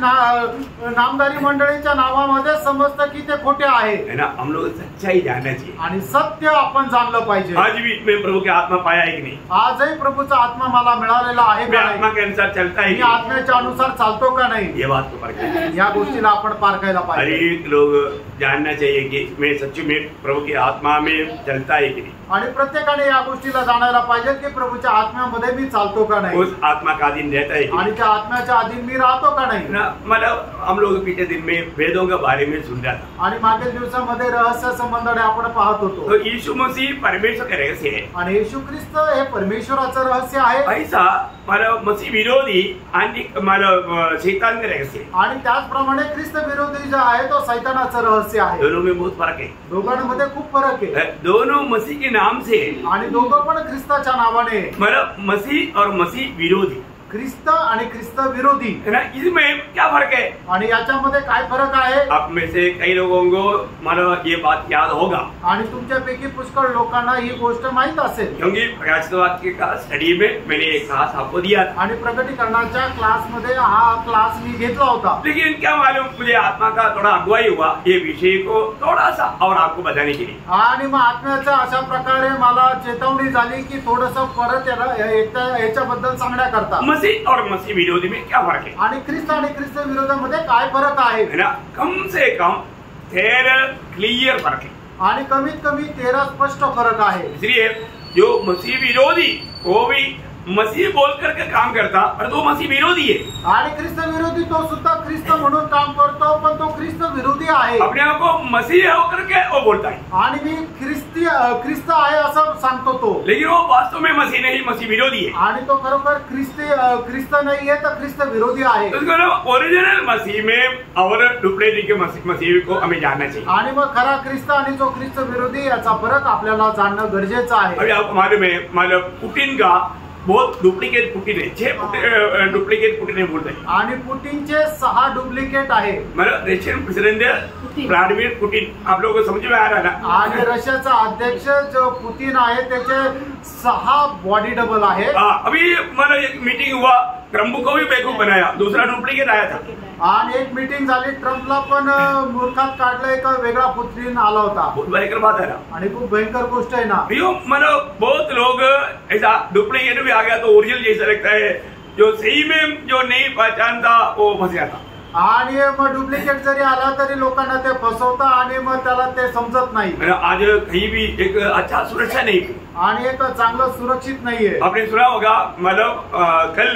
नामधारी मंडळीच्या नावामध्ये समजतं की ते खोटे आहे, है ना। हम लोग सच्चाई जानना चाहिए, आणि सत्य आपण जाणलं पाहिजे। आज भी मैं प्रभु के आत्मा पाया है कि नहीं, आजही प्रभूचा आत्मा मला मिळालेला आहे मैं का आत्मा नाही, के अनुसार चलता है मी आत्म्याच्या अनुसार चालतो का नाही, ये बात को परखना है। या गोष्टीला आपण पारखायला हर पाहिजे। एक लोग जानना चाहिए कि मैं सच में प्रभु की आत्मा में चलता है कि नहीं, आणि प्रत्येकाने या गोष्टीला जाणायला पाहिजे की प्रभूच्या आत्म्यामध्ये मी चालतो का नाही, उस आत्मा का अधीन रहता है कि आणि त्या आत्म्याच्या अधीन मी राहतो का नाही। ना। मतलब हम लोग पिछले दिन में वेदों के बारे में सुन रहा था, आणि मागील दिवसामध्ये रहस्य संबंधाने आपण पाहत होतो, तो यीशु मसीह परमेश्वर का रहस्य है, आणि येशू ख्रिस्त हे परमेश्वराचं रहस्य आहे। ऐसा मतलब मसीह विरोधी आणि मतलब शैतान का रहस्य है, आणि त्याचप्रमाणे ख्रिस्त विरोधी जे आहे तो सैतानाचं रहस्य आहे। दोनों में बहुत फर्क है, दोघांमध्ये खूप फरक आहे, दोनों मसीह के नाम से, आणि दोघं पण ख्रिस्ताच्या नावाने, मतलब मसीह और मसीह विरोधी, ख्रिस्त आणि ख्रिस्त विरोधी, है ना। इसमें क्या फर्क है, आणि याच्यामध्ये काय फरक आहे? आप में से कई लोगों को मतलब ये बात याद होगा, आणि तुमच्यापैकी पुष्कळ लोकांना ही गोष्ट माहित असेल, क्योंकि प्रकाशितवाद के स्टडी में मैंने एक क्लास आपको दिया था, आणि प्रकटीकरणाच्या क्लासमध्ये हा क्लास मी घेतला होता। लेकिन क्या मालूम मुझे आत्मा का थोड़ा अगुवाई हुआ ये विषय को थोड़ा सा और आपको बताने के लिए, आणि मग आत्म्याच्या अशा प्रकारे मला चेतावणी झाली की थोडस परत याच्याबद्दल सांगण्याकरता मसीह और मसीह विरोधी में क्या फर्क है, आणि ख्रिस्त आणि ख्रिस्त विरोधामध्ये काय फरक आहे, है ना। कम से कम 13 क्लियर फर्क है, आणि कमीत कमी 13 स्पष्ट फरक आहे। इसलिए जो मसीह विरोधी वो भी मसीह बोल करके काम करता पर तो मसीह विरोधी है, आणि ख्रिस्त विरोधी तो सुद्धा ख्रिस्त म्हणून काम करतो पण तो ख्रिस्त विरोधी आहे। अपने आप को मसीह होकर के वो बोलता है, आणि मी ख्रिस्त आहे असं सांगतो तो, लेकिन वो वास्तव में मसीह नहीं, मसीह विरोधी है, आणि तो खरोखर ख्रिस्त नाहीये तर ख्रिस्त विरोधी आहे। तो ओरिजिनल मसीह में और डुप्लीकेट के मसीह को हमें जानना चाहिए, आणि मग खरा ख्रिस्त आणि जो ख्रिस्त विरोधी याचा फरक आपल्याला जाणणं गरजेचं आहे। अभी आपको मालूम है मतलब पुतिन का बहुत डुप्लिकेट पुटिन आहे, 6 डुप्लिकेट पुटिन आहे बोलत आहे. आणि पुटिनचे 6 डुप्लिकेट आहे. मतलब रशियन प्रेसिडेंट व्लादिमीर पुटिन आप लोगों को समझ में आ रहा है ना. आणि रशियाचा अध्यक्ष जो पुतिन आहे त्याचे 6 बॉडी डबल आहे. अभी मतलब एक मीटिंग हुआ, ट्रम्प को भी बेवकूफ बनाया, दूसरा डुप्लिकेट आया था. आणि एक मीटिंग झाली, ट्रम्पला पण मूर्खात काढलं, एक वेगळा पुतिन आला होता. बहुत भयंकर बात है ना. आणि खूप भयंकर गोष्ट आहे ना. मतलब बहुत लोग ऐसा डुप्लीकेट भी आ गया तो ओरिजिनल जैसा लगता है, जो सही में जो नहीं पहचानता वो फंस जाता. आणि मग डुप्लिकेट जरी आला तरी लोकांना ते फसवता आणि मग त्याला ते समजत नाही. आज कहीं भी एक अच्छा सुरक्षा नहीं, आणि एक चांगलं सुरक्षित नाहीये. आपने सुना होगा मतलब कल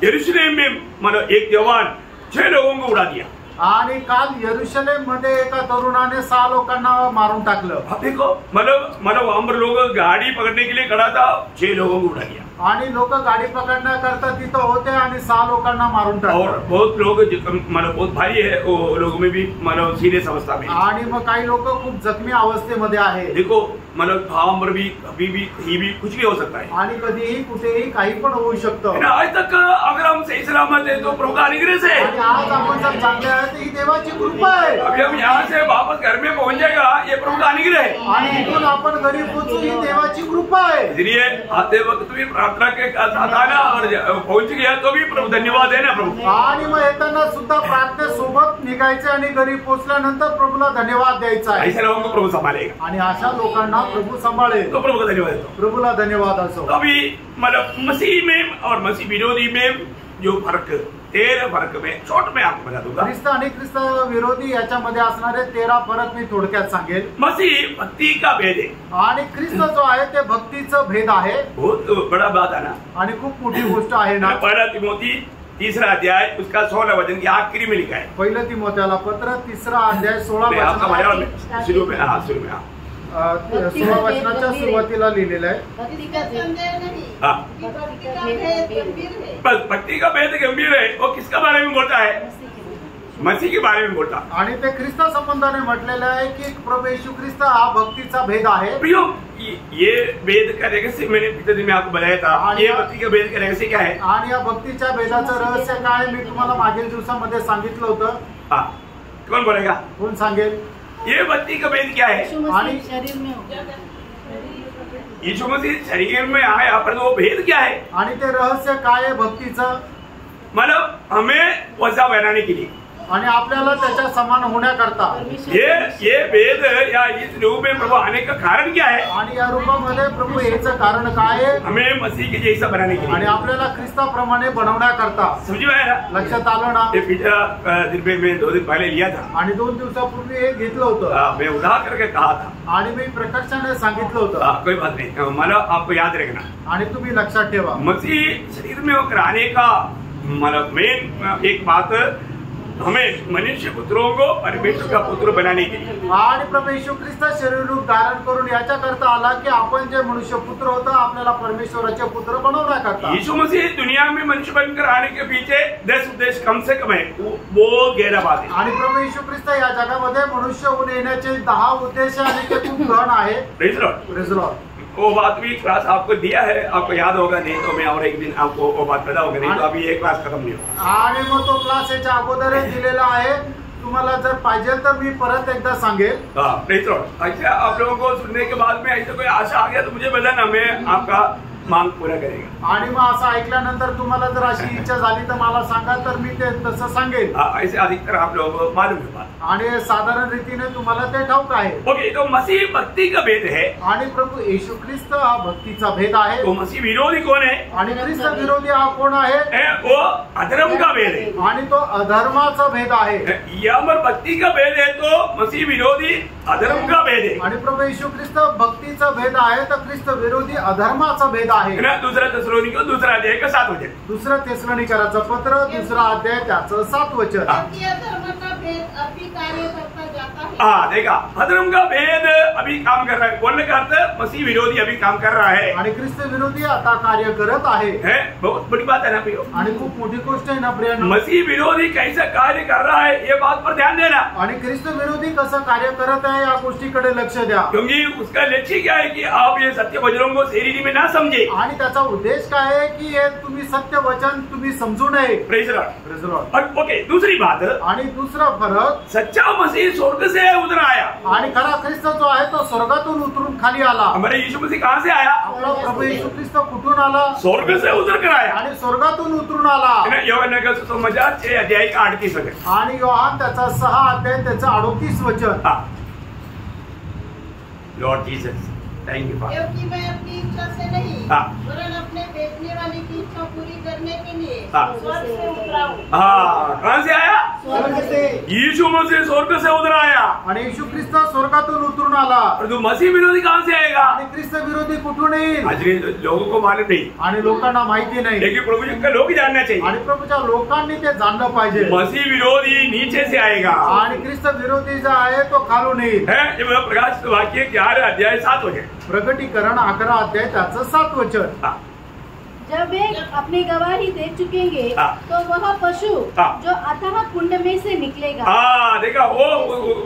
यरूशलेम में मतलब एक जवान 6 लोगों को उड़ा दिया. आणि काल यरूशलेम मध्ये एका तरुणाने 6 लोकांना मारून टाकलं. देखो मतलब वहां पर लोग गाड़ी पकड़ने के लिए खड़ा था, 6 लोगों को उड़ा दिया. आणि लोक गाडी पकडण्याकरता तिथं होते आणि 6 लोकांना मारून टाकलं. और बहुत लोग मतलब बहुत भारी है, वो लोगों में भी मतलब सीरियस अवस्था में. आणि मग काही लोक खूप जखमी अवस्थेमध्ये आहे. देखो मतलब वहां पर भी कभी भी कहीं भी कुछ भी हो सकता है. आणि कधीही कुठेही काही पण होऊ शकतं. आज तक अगर हम सही सलामत है तो प्रभु का अनुग्रह से. आणि आज आपण जर चांगले आहे तर ही देवाची कृपा आहे. अभी हम यहाँ से वापस घर में पहुंच जाएगा, ये प्रभु का अनुग्रह है. आणि इथून आपण घरी पोहोचू, ही देवाची कृपा आहे. इसलिए आते वक्त भी प्रार्थना के साथ आना और पहुंच गया तो भी प्रभु धन्यवाद है ना प्रभु. आणि मग येताना सुद्धा प्रार्थनेसोबत निघायचे आणि घरी पोहोचल्यानंतर प्रभूला धन्यवाद द्यायचा आहे. ऐसे लोगों को प्रभु संभालेगा. आणि अशा लोकांना प्रभू सांभाळेल. तो प्रभु का धन्यवाद देता हूं. प्रभूला धन्यवाद असो. अभी मतलब मसीह में और मसीह विरोधी में जो फर्क 13 फर्क में शॉर्ट में आपको बता दूंगा. ख्रिस्त आणि ख्रिस्त विरोधी याच्यामध्ये असणारे 13 फरक मी थोडक्यात सांगेल. मसीह भक्ति का भेद है. आणि ख्रिस्त जो आहे ते भक्तीचं भेद आहे. बहुत बड़ा बात है ना. आणि खूप मोठी गोष्ट आहे ना. 1 तिमोथी 3 अध्याय उसका 16 वचन की आखिरी में लिखा है. 1 तिमोथेला पत्र 3 अध्याय 16 वचन शुरू में 16 वचनाच्या सुरुवातीला लिहिलेलं आहे. बस भक्ति का भेद गंभीर है. वो किसका बारे में बोलता है? मसीह के बारे में बोलता. आणि ते ख्रिस्त संबंधाने म्हटलेलं आहे की प्रभू येशू ख्रिस्त हा भक्तीचा भेद आहे. प्रियो ये भेद का रहस्य मैंने पिछले दिन में आपको बताया था. ये भक्ति का भेद का रहस्य क्या है? आणि या भक्तीच्या भेदाचं रहस्य काय मी तुम्हाला मागील दिवसामध्ये सांगितलं होतं. कौन बोलेगा? कोण सांगेल? ये भक्ति का भेद क्या है? आणि शरीर में यीशु मसीह शरीर में आया, पर वो भेद क्या है? आणि ते रहस्य काय आहे भक्तीचं? मतलब हमें वैसा बनाने के लिए, आणि आपल्याला त्याच्या समान होण्याकरता ये भेद या इस रूप में प्रभु आने का कारण क्या है? आणि या रूपामध्ये प्रभू याचं कारण काय आहे? हमें मसीह के जैसा बनाने के लिए, आणि आपल्याला ख्रिस्ताप्रमाणे बनवण्याकरता. समझ में आया? लक्षात आलं ना? ये पिछला दिन में मैं 2 दिन पहले लिया था. आणि 2 दिवसापूर्वी हे घेतलं होतं. मैं उठा करके कहा था. आणि मी प्रकर्षाने सांगितलं होतं. कोई बात नहीं, मला आपको याद रखना. आणि तुम्ही लक्षात ठेवा, मसीह शरीर में होकर आने का मतलब मेन एक बात हमें मनुष्य पुत्रों को परमेश्वर का पुत्र बनाने के लिए. आणि प्रभू येशू ख्रिस्त शरीर रूप धारण करून याच्या करता आला की आपण जे मनुष्य पुत्र होतं आपल्याला परमेश्वराचे पुत्र बनवण्याकरता. यीशु मसीह दुनिया में मनुष्य बनकर आने के पीछे 10 उद्देश्य कम से कम है. वो गहरा बात है. आणि प्रभू येशू ख्रिस्त या जगामध्ये मनुष्य होऊन येण्याचे 10 उद्देश आणि ते खूप गहन आहे. Praise Lord. Praise Lord. वो बात भी क्लास आपको दिया है, आपको याद होगा, नहीं तो मैं और एक दिन आपको वो बात पता होगा, नहीं तो अभी ये क्लास खत्म नहीं होगा. आणि मग तो क्लास याच्या अगोदरच दिलेला आहे. तुम्हाला जर पाहिजे तर मी परत एकदा सांगेल. Praise Lord. अच्छा, आप लोगों को सुनने के बाद में ऐसा कोई आशा आ गया तो मुझे बताना, मैं आपका मांग पूरा करेगा. आणि मग असं ऐकल्यानंतर तुम्हाला जर अशी इच्छा झाली तर मला सांगा, तर मी ते तसं सांगेल. ऐसे अधिकतर आप लोगों को मालूम है बात. आणि साधारण रीतीने तुम्हाला ते ठाऊक आहे. ओके, तो मसीह भक्ति का भेद है. आणि प्रभू येशू ख्रिस्त हा भक्तीचा भेद आहे. तो मसीह विरोधी कौन है? आणि ख्रिस्त विरोधी हा कोण आहे? वो अधर्म का भेद है. आणि तो अधर्माचा भेद आहे. यहाँ पर भक्ति का भेद है तो मसीह विरोधी अधर्म का भेद है. आणि प्रभू येशू ख्रिस्त भक्तीचा भेद आहे तर ख्रिस्त विरोधी अधर्माचा भेद आहे. दूसरा थिस्सलुनीके 2 अध्याय का 7 वचन. 2 थिस्सलुनीकराचं पत्र 2 अध्याय त्याचं 7 वचन. भेद अभी कार्य करता जाता है। हाँ देखा, अधर्म का भेद अभी काम कर रहा है, बोलने का अर्थ मसीह विरोधी अभी काम कर रहा है आणि ख्रिस्त विरोधी आता कार्य करत आहे। बहुत बड़ी बात है ना प्रियो, आणि खूप मोठी गोष्ट आहे ना प्रियांनो। मसीह विरोधी कैसा कार्य कर रहा है ये बात पर ध्यान देना, आणि ख्रिस्त विरोधी कसं कार्य करत आहे या गोष्टीकडे लक्ष द्या, क्योंकि उसका लक्ष्य क्या है कि आप ये सत्य वचनों को सही रीति में ना समझे, आणि त्याचा उद्देश काय आहे की हे तुम्ही सत्य वचन तुम्ही समजू नये। Praise Lord, praise Lord. Okay, दूसरी बात, आणि दुसरा फरक, सच्चा मसीह स्वर्ग से उतर आया, आणि खरा ख्रिस्त जो आहे तो स्वर्गातून उतरून खाली आला। हमारे यीशु मसीह कहाँ से आया? आपला प्रभू येशू ख्रिस्त कुठून आला? स्वर्ग से उतर कर आया, आणि स्वर्गातून उतरून आला। योहान का सुसमाचार 6 अध्याय का 38 वचन, आणि योहान त्याचा 6 अध्याय त्याचा 38 वचन। Lord Jesus, thank you father. क्योंकि मैं अपनी इच्छा से नहीं वरन अपने भेजने वाले की इच्छा पूरी करने के लिए स्वर्ग से उतरा हूँ। कहाँ से आया? स्वर्ग से। यीशु मसीह स्वर्ग से उतर आया, आणि येशू ख्रिस्त स्वर्गातून उतरून आला। परंतु मसीह विरोधी कहाँ से आएगा? आणि ख्रिस्त विरोधी कुठून येईल? आज के लोगों को मालूम नहीं, आणि लोकांना माहिती नाही, लेकिन प्रभु जी का लोग जानना चाहिए। आणि प्रभूच्या लोकांनी ते जाणलं पाहिजे। मसीह विरोधी नीचे से आएगा, आणि ख्रिस्त विरोधी जो आहे तो खालून येईल। है ये प्रकाश वाक्य 11 अध्याय 7 वचन, प्रकटीकरण 11 अध्याय त्याचं 7 वचन। जब वे अपनी गवाही दे चुकेंगे तो वह पशु जो अथाह कुंड में से निकलेगा। देखा, वो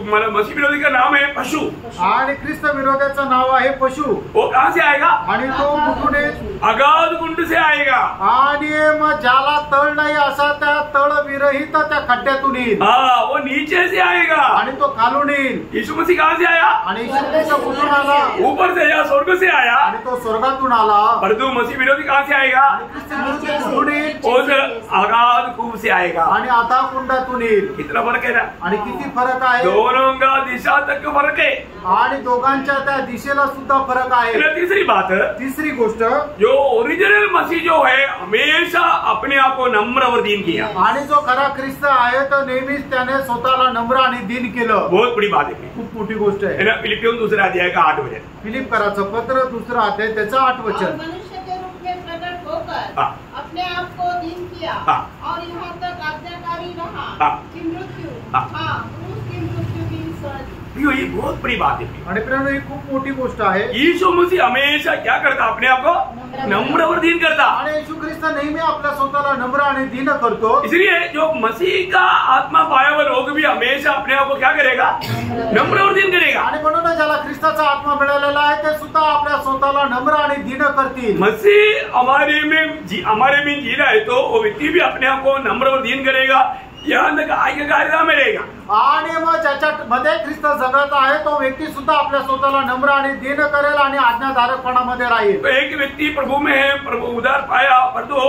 मतलब मसीह विरोधी का नाम है पशु, आणि ख्रिस्त विरोधाचं नाव आहे पशु। वो कहाँ से आएगा? आणि तो कुठून येईल? अगाध कुंड से आएगा, आणि मग ज्याला तळ नाही असा त्या तळ विरहित त्या खड्ड्यातून येईल। वो नीचे से आएगा, आणि तो खालून येईल। यीशु मसीह कहाँ से आया? आणि येशू ख्रिस्त कुठून आला? ऊपर से या स्वर्ग से आया, आणि तो स्वर्गातून आला। परंतु मसीह विरोधी कहाँ से आएगा? आणि ख्रिस्त विरोधी कुठून येईल? उस अगाध कुंड से आएगा। आणि आता कुंडातून येईल। कितना फर्क है ना? आणि किती फरक आहे? दोनों का दिशा तक फर्क है, आणि दोघांच्या त्या दिशेला सुद्धा फरक आहे। तीसरी बात, तिसरी गोष्ट, जो ओरिजिनल मसीह जो है हमेशा अपने आप को नम्र और दीन किया, आणि जो खरा ख्रिस्त आहे तो नेहमीच त्याने स्वतःला नम्र आणि दीन केलं। बहुत बड़ी बात है, खूप मोठी गोष्ट आहे। फिलिपियों 2 अध्याय का 8 वचन, फिलिप्पीकराचं पत्र 2 अध्याय त्याचं 8 वचन। मनुष्य के रूप में प्रकट होकर अपने आप को दीन किया और यहाँ तक आज्ञाकारी रहा कि मृत्यु, क्रूस की मृत्यु भी सहज। ये बहुत बड़ी बात है, आणि प्रियांनो ही खूप मोठी गोष्ट आहे। यीशु मसीह हमेशा क्या करता? अपने आप को नम्र और दीन करता, आणि येशू ख्रिस्त नेहमी आपल्या स्वतःला नम्र आणि दीन करतो। इसलिए जो मसीह का आत्मा पाया हुआ लोग भी हमेशा अपने आप को क्या करेगा? नम्र और दीन करेगा। आणि म्हणून ज्याला ख्रिस्ताचा आत्मा मिळालेला आहे ते सुद्धा आपल्या स्वतःला नम्र आणि दीन करतील। मसीह हमारे में जी रहा है तो वो व्यक्ति भी अपने आप को नम्र और दीन करेगा, यहाँ तक आज्ञाकारिता मिलेगा। आणि मग ज्याच्या मध्ये ख्रिस्त जगत आहे तो व्यक्ती सुद्धा आपल्या स्वतःला नम्र आणि दीन करेल आणि आज्ञाधारकपणामध्ये राहील। तो एक व्यक्ति प्रभु में है, प्रभु उधार पाया, पर तो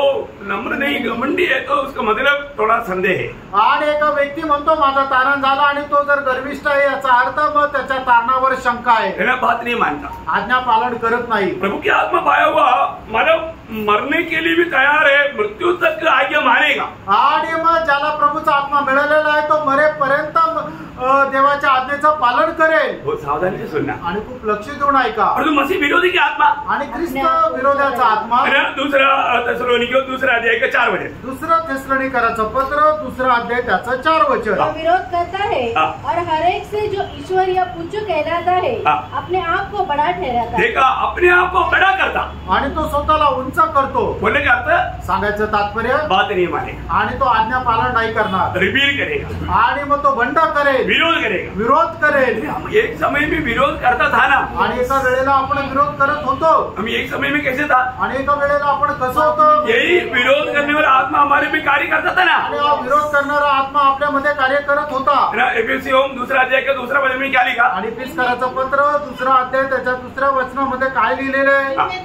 नम्र नहीं घमंडी है, तो उसका मतलब थोड़ा संदेह है। आणि एक व्यक्ती म्हणतो माझा तारण झाला आणि तो जर गर्विष्ठ आहे याचा अर्थ मग त्याच्या तारणावर शंका आहे, बात नहीं मानता, आज्ञा पालन करत नाही। प्रभु की आत्मा पाया हुआ मतलब मरने के लिए भी तैयार है, मृत्यु तक आज्ञा मानेगा। आणि मग ज्याला प्रभूचा आत्मा मिळालेला आहे तो मरेपर्यंत देवाच्या आज्ञेचं पालन करेल। बहुत सावधानी से सुनना आणि खूप लक्ष देऊन ऐका। और मसीह विरोधी की आत्मा आणि ख्रिस्त विरोधाचा आत्मा, 2 थिस्सलुनीकियों 2 अध्याय का 4 वचन, 2 थिस्सलुनीकराचं पत्र 2 अध्याय त्याचं 4 वचन। जो विरोध करता है और हर एक से जो ईश्वर या पूज्य कहलाता है अपने आप को बड़ा ठहराता है। देखा, अपने आप को बड़ा करता, आणि तो स्वतःला उंच करतो। बोलने का अर्थ, सांगायचं तात्पर्य, बात नहीं मानेगा, आणि तो आज्ञा पालन नाही करणार, रिबील करेगा, आणि मग तो बंड करेल, विरोध करेगा, विरोध करेल। हम एक समय में विरोध करता था ना, आणि एका वेळेला आपण विरोध करत होतो। हम एक समय में कैसे था? आणि एका वेळेला आपण कसं होतो? यही विरोध करने वाला आत्मा हमारे में कार्य करता था ना, आणि हा विरोध करणारा आत्मा आपल्यामध्ये कार्य करत होता। एफएससी 2 अध्याय का 2 वचन में क्या लिखा? आणि फिलिप्पीकराचं पत्र 2 अध्याय त्याच्या 2 वचनामध्ये काय लिहिलेलं आहे?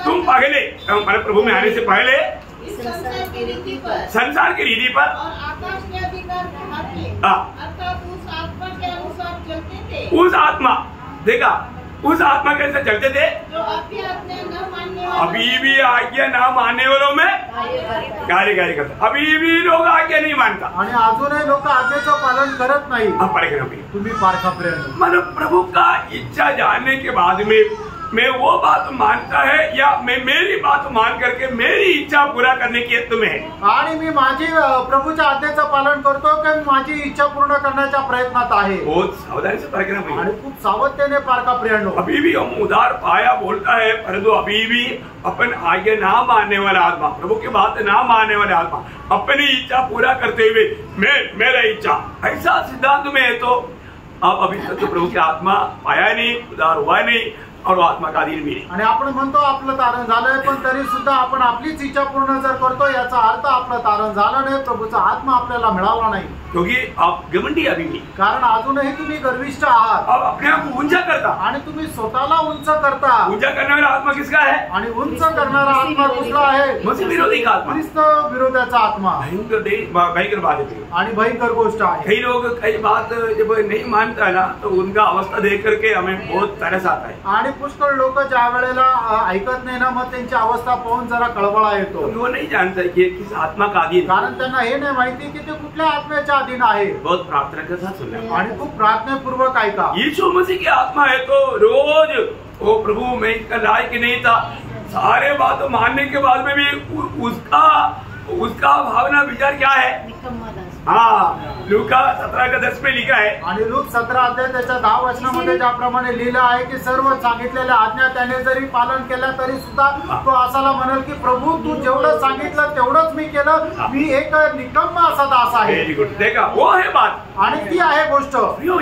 तुम पहले हमारे प्रभु में आने से पहले संसार की रीति पर और आकाश के अधिकार के हाथे अर्थात उस आत्मा के अनुसार चलते थे। उस आत्मा, देखा, उस आत्मा कैसे चलते थे? जो अभी आज्ञा न मानने अभी भी आज्ञा न मानने वालों में कार्य करता, अभी भी लोग आज्ञा नहीं मानता, आणि अजूनही लोक आज्ञेचं पालन करत नाही। आप पढ़ेगा तुम्ही पारखा प्रेम, मतलब प्रभु का इच्छा जानने के बाद में मैं वो बात मानता है या मैं मेरी बात मान करके मेरी इच्छा पूरा करने की यत्न में है। आणि मी माझी प्रभूच्या आज्ञेचं पालन करतो की माझी इच्छा पूर्ण करण्याच्या प्रयत्नात आहे। बहुत सावधानी से परखना पड़ेगा आणि खूप सावधतेने पारखा प्रियांनो। अभी भी हम उदार पाया बोलता है, परंतु अभी भी अपन आगे ना मानने वाला आत्मा, प्रभु की बात ना मानने वाले आत्मा अपनी इच्छा पूरा करते हुए मेरा इच्छा ऐसा सिद्धांत में है, तो आप अभी तक तो प्रभु की आत्मा पाया नहीं, उदार हुआ नहीं और आत्मा का अधीन भी नहीं। आणि आपण म्हणतो आपलं तारण झालंय, पण तरी सुद्धा आपण आपलीच इच्छा पूर्ण जर करतो याचा अर्थ आपलं तारण झालं नाही, प्रभूचा आत्मा आपल्याला मिळाला नाही, क्योंकि आप घमंडी अभी भी, कारण अजूनही तुम्ही गर्विष्ठ आहात। आप अपने आप को ऊंचा करता आणि तुम्ही स्वतःला उंच करता। ऊंचा करने वाला आत्मा किसका है? आणि उंच करणारा आत्मा कुठला आहे? मसीह विरोधी का आत्मा, ख्रिस्त विरोधाचा आत्मा। भयंकर बात है आणि भयंकर गोष्ट आहे। कई लोग कई बात जब नहीं मानता ना, तो उनका अवस्था देख करके हमें बहुत तरस आता है। आणि पुष्कळ लोक ज्या वेळेला ऐकत नाही ना, मग त्यांची अवस्था पाहून जरा कळवळा येतो। वो नहीं जानता कि किस आत्मा का अधीन, कारण त्यांना हे नाही माहिती की ते कुठल्या आत्म्याच्या अधीन आहे। बहुत प्रार्थना के साथ सुनना आणि खूप प्रार्थनापूर्वक ऐका। यीशु मसीह की आत्मा है तो रोज वो प्रभु मैं इसका लायक नहीं था, सारे बात मानने के बाद में भी उसका भावना विचार क्या है? हाँ, लूका 17:10 में लिखा है। आणि लूक 17 अध्याय त्याच्या 10 वचनामध्ये ज्याप्रमाणे लिहिलं आहे की सर्व सांगितलेल्या आज्ञा त्याने जरी पालन केल्या तरी सुद्धा तो असाला म्हणेल की प्रभू तू जेवढं सांगितलं तेवढंच मी केलं, मी एक निकम्मा असा दास आहे। वेरी गुड, देखा वो है बात, आणि ती आहे गोष्ट।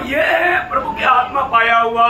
ये है प्रभु की आत्मा पाया हुआ,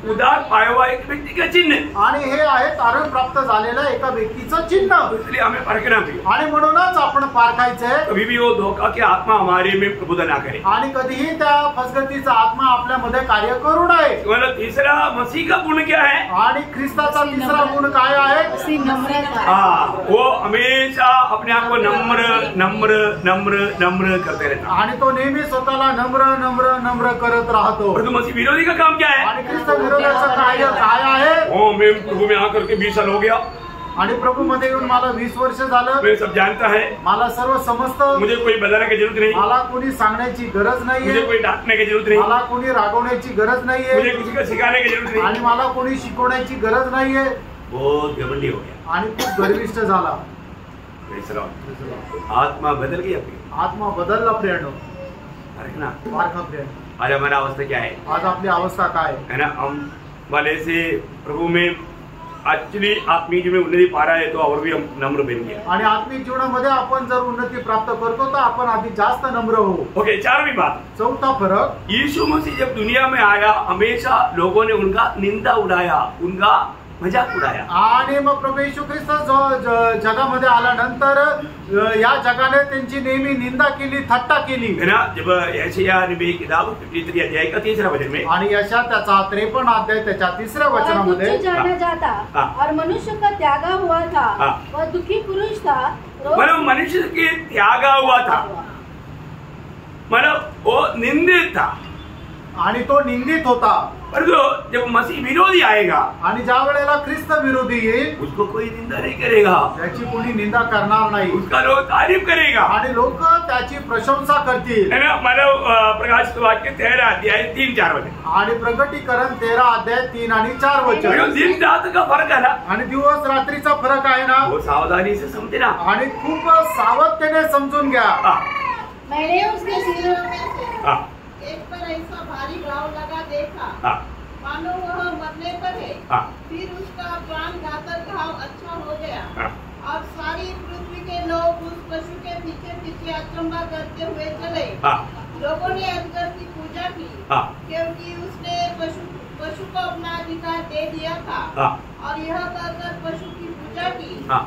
उदार पाया हुआ एक व्यक्ति का चिन्ह, आणि हे आहे तारण प्राप्त झालेलं एका व्यक्तीचं चिन्ह। इसलिए हमें परखना भी, आणि म्हणूनच आपण पारखायचंय कभी भी वो धोखा की आत्मा हमारे में प्रबुद्ध ना करे, आणि कधीही त्या फसगतीचा आत्मा आपल्यामध्ये कार्य करू नये। मतलब तीसरा मसीह का गुण क्या है? आणि ख्रिस्ताचा तिसरा गुण काय आहे? नम्रता। हाँ, वो हमेशा अपने आप को नम्र नम्र नम्र नम्र करते रहता, आणि तो नेहमी स्वतःला नम्र नम्र नम्र करत राहतो। परंतु मसीह विरोधी का काम क्या है? आणि ख्रिस्त विरोधाचं कार्य काय आहे? ओ मैं प्रभु में आकर के 20 साल हो गया, आणि प्रभू मध्ये येऊन मला 20 वर्ष झालं, मैं सब जानता है, मला सर्व समजतं, मुझे कोई बताने की जरूरत नहीं, मला कोणी सांगण्याची गरज मुझे नाहीये, कोई डांटने की जरूरत नहीं, मला कोणी रागवण्याची गरज मुझे नाहीये, किसी को सिखाने की जरूरत नहीं। आणि मला कोणी शिकवण्याची गरज नाहीये। बहुत घमंडी हो गया, आणि खूप गर्विष्ठ झाला। आत्मा बदल गई अपनी, आत्मा बदलला प्रियांनो। परखना पारखा प्रियांनो। आज हमारा अवस्था क्या है? आज आपली अवस्था काय है ना, हम वाले से प्रभु में एक्चुअली आत्मिक जीवन में उन्नति पा रहा है तो और भी हम नम्र बन गए, आणि आत्मिक जीवनामध्ये आपण जर उन्नती प्राप्त करतो तर आपण अधिक जास्त नम्र हो। ओके, चारवीं बात, चौथा फरक, यीशु मसीह जब दुनिया में आया हमेशा लोगों ने उनका निंदा उड़ाया, उनका मजाक उड़ाया, आणि मग प्रभू येशू ख्रिस्त जगामध्ये आल्यानंतर या जगाने त्यांची नेहमी निंदा केली, थट्टा केली, है ना। जब यशायाह नबी की किताब 53 अध्याय का 3रा वचन में, आणि यशा त्याचा 53 अध्याय त्याच्या 3ऱ्या वचनामध्ये, जाना जाता और मनुष्य का त्यागा हुआ था, वह दुखी पुरुष था, मतलब मनुष्य के त्यागा हुआ था, मतलब वो निंदित था, आणि तो निंदित होता। परंतु जब मसीह विरोधी आएगा, आणि ज्या वेळेला ख्रिस्त विरोधी येईल उसको कोई निंदा नहीं करेगा, त्याची कोणी निंदा करणार नाही, उसका लोग तारीफ करेगा, आणि लोक त्याची प्रशंसा करतील, है ना। मतलब प्रकाशित वाक्य 13 अध्याय 3-4 वचन, आणि प्रकटीकरण 13 अध्याय 3 आणि 4 वचन, दिन रात का फर्क है ना, आणि दिवस रात्रीचा फरक आहे ना, वो सावधानी से समझे ना, आणि खूप सावधतेने समजून घ्या। मैंने उसके सिर हाँ, एक पर ऐसा भारी घाव लगा देखा, हाँ, मानो वह मरने पर है, हाँ, फिर उसका प्राण घातक घाव अच्छा हो गया, हाँ, और सारी पृथ्वी के लोग उस पशु के पीछे पीछे अचंभा करते हुए चले। हाँ, लोगों ने अजगर की पूजा की, हाँ, क्योंकि उसने पशु को अपना अधिकार दे दिया था, हाँ, और यह कहकर पशु की पूजा की, हाँ।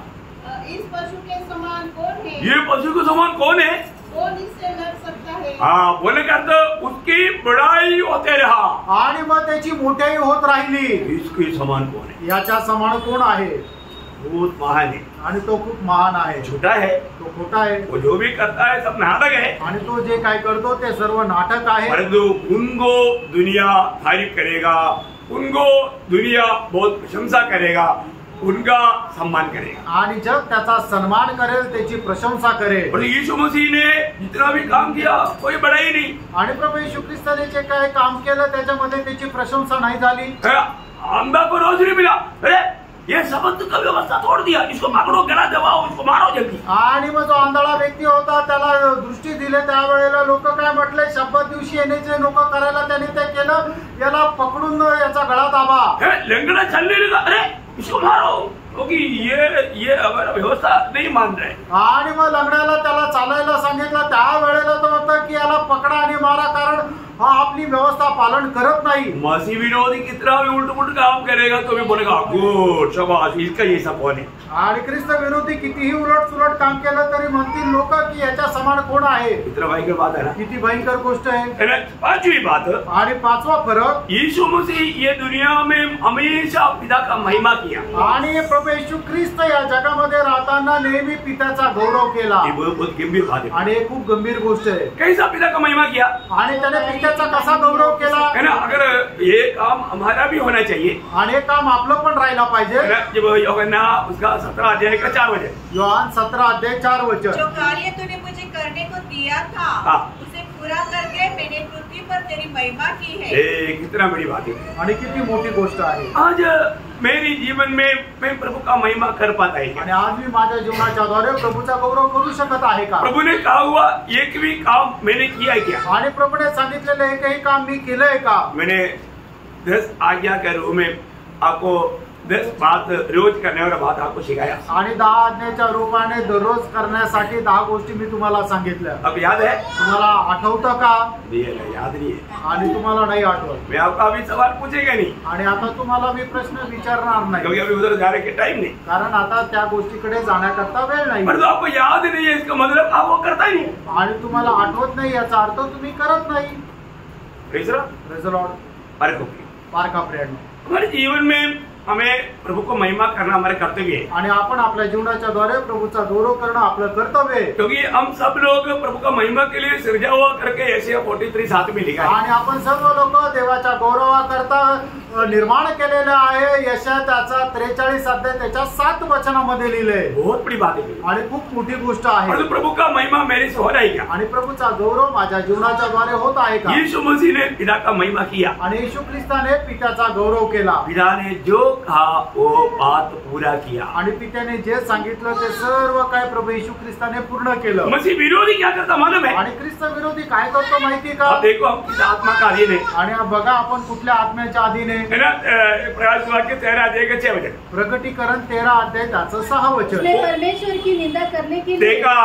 इस पशु के समान कौन है? ये पशु के समान कौन है? कौन इससे लड़ सकता है? हाँ, बोलने का अर्थ उसकी बड़ाई होते रहा, आणि मग त्याची मोठ्याही होत राहिली, इसके समान कौन है? याच्या समान कोण आहे? बहुत महान है, आणि तो खूप महान आहे, छोटा है, तो खोटा आहे, वो जो भी करता है सब नाटक है, आणि तो जे काय करतो ते सर्व नाटक आहे। परंतु उनको दुनिया तारीफ करेगा, उनको दुनिया बहुत प्रशंसा करेगा, उनका सम्मान करेगा आणि जग त्याचा सन्मान करेल, त्याची प्रशंसा करेल. और यीशु मसीह ने जितना भी काम किया कोई बड़ाई नहीं. आणि प्रभू येशू ख्रिस्ताने जे काय काम केलं त्याच्यामध्ये त्याची प्रशंसा नाही झाली. अंधा को रोज नहीं मिला, अरे ये सबंध का व्यवस्था तोड़ दिया, इसको पकड़ो, गला दबाओ, इसको मारो जल्दी. आणि मग जो आंधळा व्यक्ती होता त्याला दृष्टी दिले, त्यावेळेला लोक काय म्हटले, शब्द दिवशी येण्याचे लोक करायला त्याने ते केलं, याला पकडून याचा गळा दाबा. लंगड़ा चलने लगा, अरे इसको मारो, क्योंकि ये हमारा व्यवस्था नहीं मान रहे. आणि मग लंगड्याला त्याला चालायला सांगितलं, त्यावेळेला तो होतं की याला पकडा आणि मारा, कारण हा आपली व्यवस्था पालन करत नाही. मसीह विरोधी कितना भी उल्ट पुल्ट काम करेगा तो भी बोलेगा गुड शाबाश, इसका जैसा कौन है. आणि ख्रिस्त विरोधी कितीही उलट सुलट काम केलं तरी म्हणतील लोक की याच्या समान कोण आहे. इतना भयंकर बात है ना, किती भयंकर गोष्ट आहे. पांचवी बात आणि पाचवा फरक, यीशु मसीह ये दुनिया में हमेशा पिता का महिमा किया. आणि प्रभू येशू ख्रिस्त या जगामध्ये राहताना नेहमी पित्याचा गौरव केला. ये बहुत गंभीर बात है आणि हे खूप गंभीर गोष्ट आहे. कैसा पिता का महिमा किया, आणि त्याने पित्याचा कसा गौरव केला है ना. अगर ये काम हमारा भी होना चाहिए, आणि हे काम आपलं पण राहिला पाहिजे. जब यूहन्ना उसका 17 अध्याय का 4 वचन, योहान 17 अध्याय 4 वचन, जो कार्य तूने मुझे करने को दिया था उसे पूरा करके मैंने पृथ्वी पर तेरी महिमा की है. कितना बड़ी बात है आणि किती मोठी गोष्ट आहे. आज मेरी जीवन में मैं प्रभु का महिमा कर पाता है क्या? आणि आज मी माझ्या जीवनाच्या द्वारे प्रभूचा गौरव करू शकत आहे का? प्रभु ने कहा हुआ एक भी काम मैंने किया है क्या? आणि प्रभूने सांगितलेलं एकही काम मी केलंय का? मैंने 10 आज्ञा के रूप में आपको 10 बात रोज करने वाला बात आपको सिखाया. आणि 10 आज्ञेच्या रूपाने दररोज करण्यासाठी 10 गोष्टी मी तुम्हाला सांगितल्या. अब याद है? तुम्हाला आठवतं का? याद नहीं है. आणि तुम्हाला नाही आठवत. मैं आपका अभी सवाल पूछेगा नहीं, आणि आता तुम्हाला मी प्रश्न विचारणार नाही, क्योंकि अभी उधर जाने के टाइम नहीं, कारण आता त्या गोष्टीकडे जाण्याकरता वेळ नाही. पर तो आपको याद नहीं है इसका मतलब आप वो करता ही नहीं. आणि तुम्हाला आठवत नाही याचा अर्थ तुम्ही करत नाही. Praise the lord. पारखा फ्रेंड, हमारे जीवन में हमें प्रभु को महिमा करना हमारे कर्तव्य है. आणि आपण आपल्या जीवनाच्या द्वारे प्रभूचा गौरव करणं आपलं कर्तव्य आहे. क्योंकि हम सब लोग प्रभु का महिमा के लिए सृजा हुआ करके ऐसे 43 7 में लिखा है. आणि आपण सर्व लोक देवाच्या गौरवाकरता निर्माण केलेलं आहे. यशा त्याचा 43 अध्याय त्याच्या 7 वचनामध्ये लिहिलंय. बहुत बड़ी बात है आणि खूप मोठी गोष्ट आहे. और प्रभु का महिमा मेरे से हो रहा है क्या? आणि प्रभूचा गौरव माझ्या जीवनाच्या द्वारे होत आहे का? यीशु मसीह ने पिता का महिमा किया. आणि येशू ख्रिस्ताने पित्याचा गौरव केला. पिता ने जो कहा वो बात पूरा किया. आणि पित्याने जे सांगितलं ते सर्व काय प्रभू येशू ख्रिस्ताने पूर्ण केलं. मसीह विरोधी क्या करता मालूम है? आणि ख्रिस्त विरोधी काय करतो माहिती का? अब देखो हम किस आत्मा का अधीन है. आणि बघा आपण कुठल्या आत्म्याच्या अधीन आहे. है ना. प्रकाशित वाक्य 13 अध्याय का 6 वचन. प्रकटीकरण 13 अध्याय त्याचं 6 वचन. परमेश्वर की निंदा करने के लिए देखा,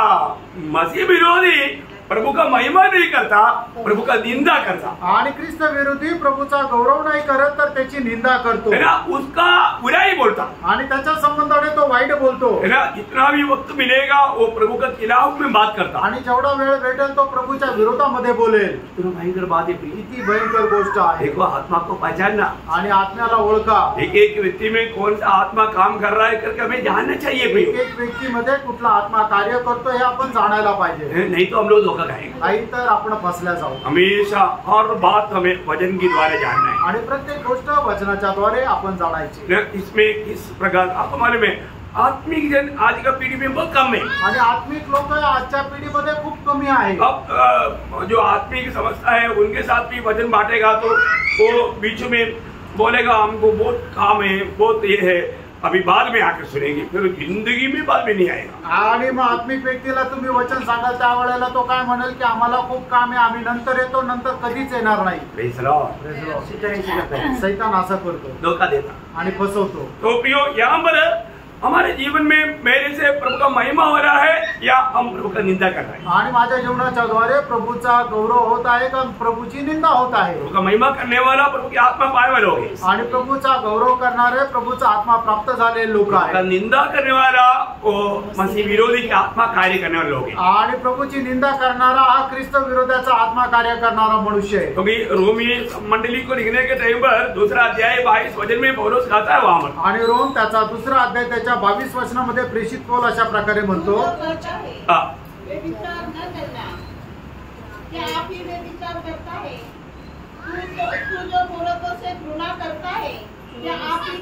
मसीह विरोधी प्रभु का महिमा नहीं करता, प्रभु का निंदा करता. आणि ख्रिस्त विरोधी प्रभूचा गौरव नाही करत तर त्याची निंदा करतो. है ना. उसका बुराई बोलता. आणि त्याच्या संबंधाने तो वाईट बोलतो. है ना. जितना भी वक्त मिलेगा वो प्रभु का खिलाफ में बात करता. आणि जेवढा वेळ भेटेल तो प्रभूच्या विरोधामध्ये बोलेल. तो भयंकर बात है. किती भयंकर गोष्ट आहे. देखो, आत्मा को पहचानना आणि आत्म्याला ओळखा. एक व्यक्ती में कौन सा आत्मा काम कर रहा है करके हमें जानना चाहिए. एक व्यक्तीमध्ये कुठला आत्मा कार्य करतो हे आपण जाणायला पाहिजे. नहीं तो हम लोग धोखा खाएंगे. नाही तर आपण फसल्या जाऊ. हमेशा हर बात हमें वचन के द्वारा जानना है. आणि प्रत्येक गोष्ट वचनाच्या द्वारे आपण जाणायची. इसमें किस प्रकार आपको मालूम है, आत्मिक जन आज का पीढ़ी में बहुत कम है. आणि आत्मिक लोक आजच्या पिढीमध्ये खूप कमी आहे. अब जो आत्मिक समझता है उनके साथ भी वचन बांटेगा तो वो बीच में बोलेगा हमको बहुत काम है, बहुत ये है, अभी बाद में आकर सुनेंगे, फिर जिंदगी में बाद में नहीं आएगा. आणि मग आत्मिक व्यक्तीला तुम्ही वचन सांगाल त्यावेळेला तो काय म्हणेल की आम्हाला खूप काम आहे, आम्ही नंतर येतो, नंतर कधीच येणार नाही. सैतान असं करतो, धोखा देता आणि फसवतो. तो प्रियो, यहाँ पर हमारे जीवन में मेरे से प्रभु का महिमा हो रहा है या हम प्रभु का निंदा कर रहे हैं? आणि माझ्या जीवनाच्या द्वारे प्रभूचा गौरव होत आहे का प्रभूची निंदा होत आहे? प्रभु का महिमा करने वाला प्रभु की आत्मा पाए वाले होंगे. आणि प्रभूचा गौरव करणारे प्रभूचा आत्मा प्राप्त झालेले लोक आहेत. निंदा करने वाला वो मसीह विरोधी की आत्मा कार्य करने वाले लोग हैं. आणि प्रभूची निंदा करणारा हा ख्रिस्त विरोधाचा आत्मा कार्य करणारा मनुष्य आहे. क्योंकि रोमी मंडली को लिखने के टाइम पर 2 अध्याय 22 वचन में पौलुस कहता है वहां पर. आणि रोम त्याचा 2 अध्याय त्याच्या 22 वचनामध्ये प्रेषित पौल अशा प्रकारे म्हणतो, व्यभिचार न करना. क्या आप ही व्यभिचार करता है? तू जो मूर्खों से घृणा करता है, क्या आप ही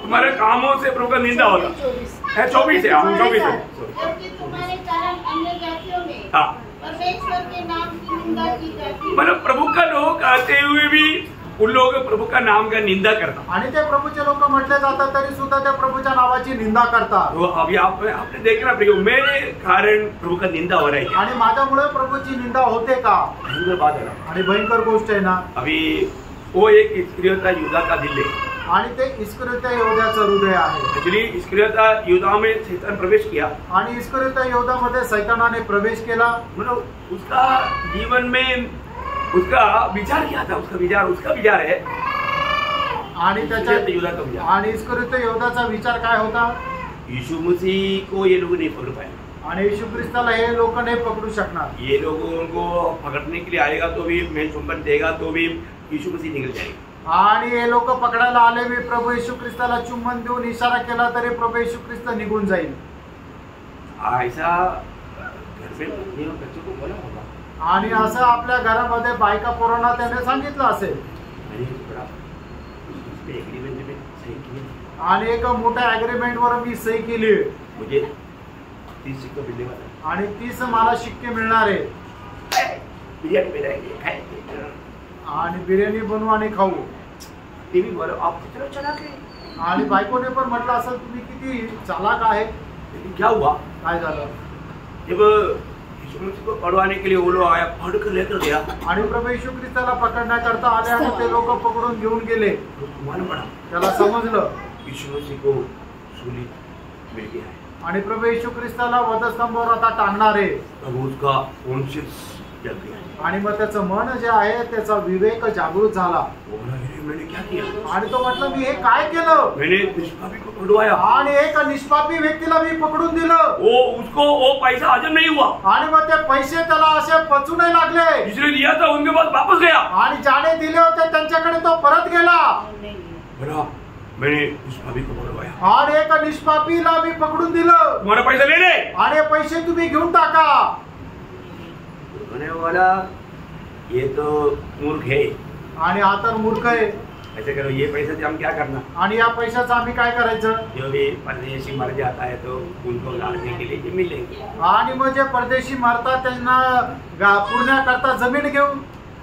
तुम्हारे कामों से प्रभु का निंदा होगा। 24 है, हम 24 है। जबकि तुम्हारे कारण अन्य जातियों में परमेश्वर के नाम की निंदा की जाती है। मतलब प्रभु का लोग आते हुए भी उन लोग प्रभु का नाम का निंदा करता, आणि ते प्रभूचे लोक म्हटले जातात तरी सुद्धा त्या प्रभूच्या नावाची निंदा करतात। तो अभी आपने देखना प्रियो, मेरे कारण प्रभु का निंदा हो रहा है आणि माझ्यामुळे प्रभूची निंदा होते का? भयंकर बात है ना। आणि भयंकर गोष्ट आहे ना। अभी वो एक इस्करियोता युदा का दिल है, आणि ते इस्करियोता यहूदाचं हृदय आहे। एक्चुअली इस्करियोता युदा में शैतान प्रवेश किया, आणि इस्करियोता यहूदामध्ये शैतानाने प्रवेश केला। मतलब उसका जीवन में उसका विचार क्या था, उसका विचार है आणि त्याच्या युदा का विचार, आणि इस्करियोता यहूदाचा विचार काय होता? यीशु मसीह को ये लोग नहीं पकड़ पाए, आणि येशू ख्रिस्ताला हे लोक नाही पकडू शकणार। ये लोगों को पकड़ने के लिए आएगा तो भी, मैं चुंबन देगा तो भी यीशु मसीह निकल जाएगा। आणि हे लोक पकडायला आले मी प्रभू येशू ख्रिस्ताला चुंबन देऊन इशारा केला तरी प्रभू येशू ख्रिस्त निघून जाईल। ऐसा घर में पत्नी और बच्चों को बोला होगा, आणि असं आपल्या घरामध्ये बायका पोरांना त्याने सांगितलं असेल। मैंने तो बड़ा उस पे एग्रीमेंट में सही किया, आणि एक मोठ्या अग्रीमेंट वर मी सही केली, मुझे 30 सिक्का मिलने वाला है, आणि 30 मला शिक्के मिळणार आहे, बिरयानी में रहेंगे, खाएंगे। आणि बिर्याणी बनवू आणि खाऊ। ते भी बोलो आप कितना चलाक है, आणि बायकोने पण म्हटलं असेल तुम्ही किती चालाक आहे। लेकिन क्या हुआ, काय झालं? जब यीशु मसीह को पकड़वाने के लिए वो लोग आया, पकड़ कर लेकर गया, आणि प्रभू येशू ख्रिस्ताला पकडण्याकरता आले आणि ते लोक पकडून घेऊन गेले। तो मालूम पड़ा त्याला समजलं यीशु मसीह को सूली मिल गया है, आणि प्रभू येशू ख्रिस्ताला वधस्तंभावर आता टांगणार आहे। अब उसका कॉन्शियस जग गया है, आणि मग त्याचं मन जे आहे त्याचा विवेक जागृत झाला। वो बोला अरे मैंने क्या किया, आणि तो म्हटलं मी हे काय केलं? मैंने निष्पापी को पकड़वाया, आणि एक निष्पापी व्यक्तीला मी पकडून दिलं, वो पैसा हजम नहीं हुआ, आणि मग ते पैसे त्याला असे पचू नाही लागले, जिसने दिया था उनके पास वापस गया, आणि ज्याने दिले होते त्यांच्याकडे तो परत गेला। बोला मैंने निष्पापी को पकड़वाया, आणि एक निष्पापीला मी पकडून दिलं, तुम्हारा पैसा ले ले। आणि पैसे तुम्ही घेऊन टाका। उन्होंने बोला ये तो मूर्ख है, आणि हा तर मूर्ख आहे, ऐसे करो ये पैसे से हम क्या करना, आणि या पैशाचं आम्ही काय करायचं? जो भी परदेशी मर जाता है तो उनको गाड़ने के लिए जमीन लेंगे, आणि मग जे परदेशी मरतात त्यांना पुण्याकरता जमीन घेऊ।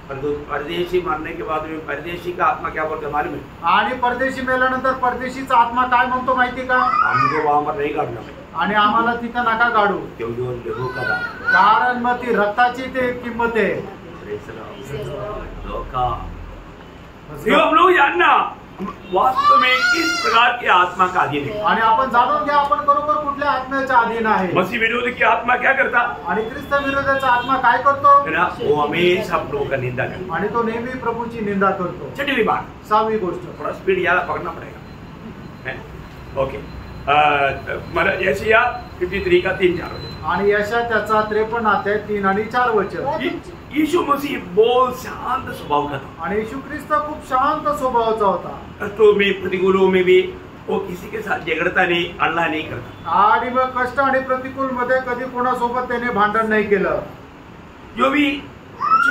परदेशी मरने के बाद में परदेशी का आत्मा क्या बोलता है मालूम है, आणि परदेशी मेल्यानंतर परदेशीचा आत्मा काय म्हणतो माहिती का? हमको वहां पर नहीं काटना है, आणि आम्हाला तिथं नका काढू, क्योंकि वो लहू का दाम, कारण मग ती रक्ताची ते किंमत आहे। धोखा। हम लोग जानना वास्तव में किस प्रकार की आत्मा का अधीन है, आणि आपण जाणून घ्या आपण बरोबर कुठल्या आत्म्याच्या अधीन आहे। मसीह विरोधी की आत्मा क्या करता आणि ख्रिस्त विरोधाचा आत्मा काय करतो? है ना, वो हमेशा प्रभु का निंदा करता। आणि तो नेहमी प्रभूची निंदा करतो। छठवीं बात, 6वी गोष्ट, थोड़ा स्पीड ज्यादा पकड़ना पड़ेगा, ओके। मतलब यशाया 53 का 3-4 आणि यशा त्याचा 53 अध्याय 3 आणि 4 वचन। यीशु मसीह बहुत शांत स्वभाव का था, आणि येशू ख्रिस्त खूप शांत स्वभावाचा होता। कष्टों में प्रतिकूलों में भी वो किसी के साथ झगड़ता नहीं, अल्लाह नहीं करता, आणि मग कष्ट आणि प्रतिकूल मध्ये कधी कोणासोबत त्याने भांडण नाही केलं। जो भी कुछ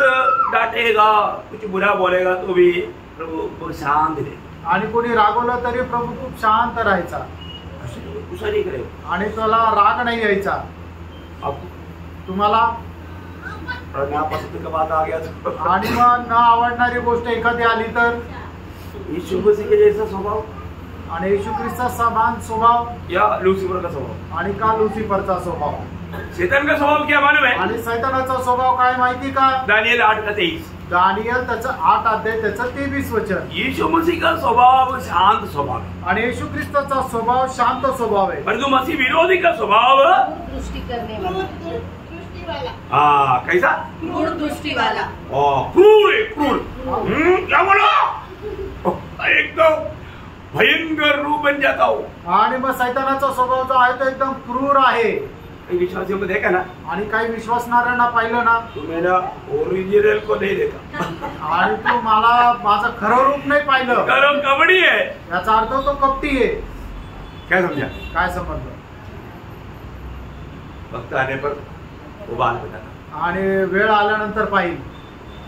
डांटेगा कुछ बुरा बोलेगा तो भी प्रभु बहुत शांत रहे, आणि कोणी रागवलं तरी प्रभू खूप शांत राहायचा, गुस्सा नहीं करेगा, आणि त्याला राग नाही यायचा। अब तुम्हाला नापसंद का बात आ गया तो आणि मग न आवडणारी गोष्ट एखादी आली तर यीशु मसीह के जैसा स्वभाव आणि येशू ख्रिस्ता समान स्वभाव या लूसीफर का स्वभाव, आणि का लुसिफरचा स्वभाव। शैतान का स्वभाव क्या मालूम है, आणि सैतानाचा स्वभाव काय माहिती का? दानिएल 8 का 23, दानिएल त्याचं 8 अध्याय त्याचं 23 वचन। यीशु मसीह का स्वभाव शांत स्वभाव है, आणि येशू ख्रिस्ताचा स्वभाव शांत स्वभाव आहे, परंतु मसीह विरोधी का स्वभाव दृष्टि करने वाला, दृष्टि वाला, हाँ कैसा, क्रूर दृष्टि वाला, क्रूर है, क्रूर। क्या बोला, एकदम भयंकर रूप बन जाता हो। आणि मग सैतानाचा स्वभाव जो आहे तो एकदम क्रूर आहे। विश्वासियों को देखा ना, आणि काही विश्वासणाऱ्यांना पाहिलं ना, तो मेरा ओरिजिनल को नहीं देखा, आणि तो मला माझं खरं रूप नाही पाहिलं, कारण कबड्डी है, याचा अर्थ तो कपटी आहे। क्या समझा, काय समजलं? वक्त आने पर वो बात बताता, आणि वेळ आल्यानंतर पाहिल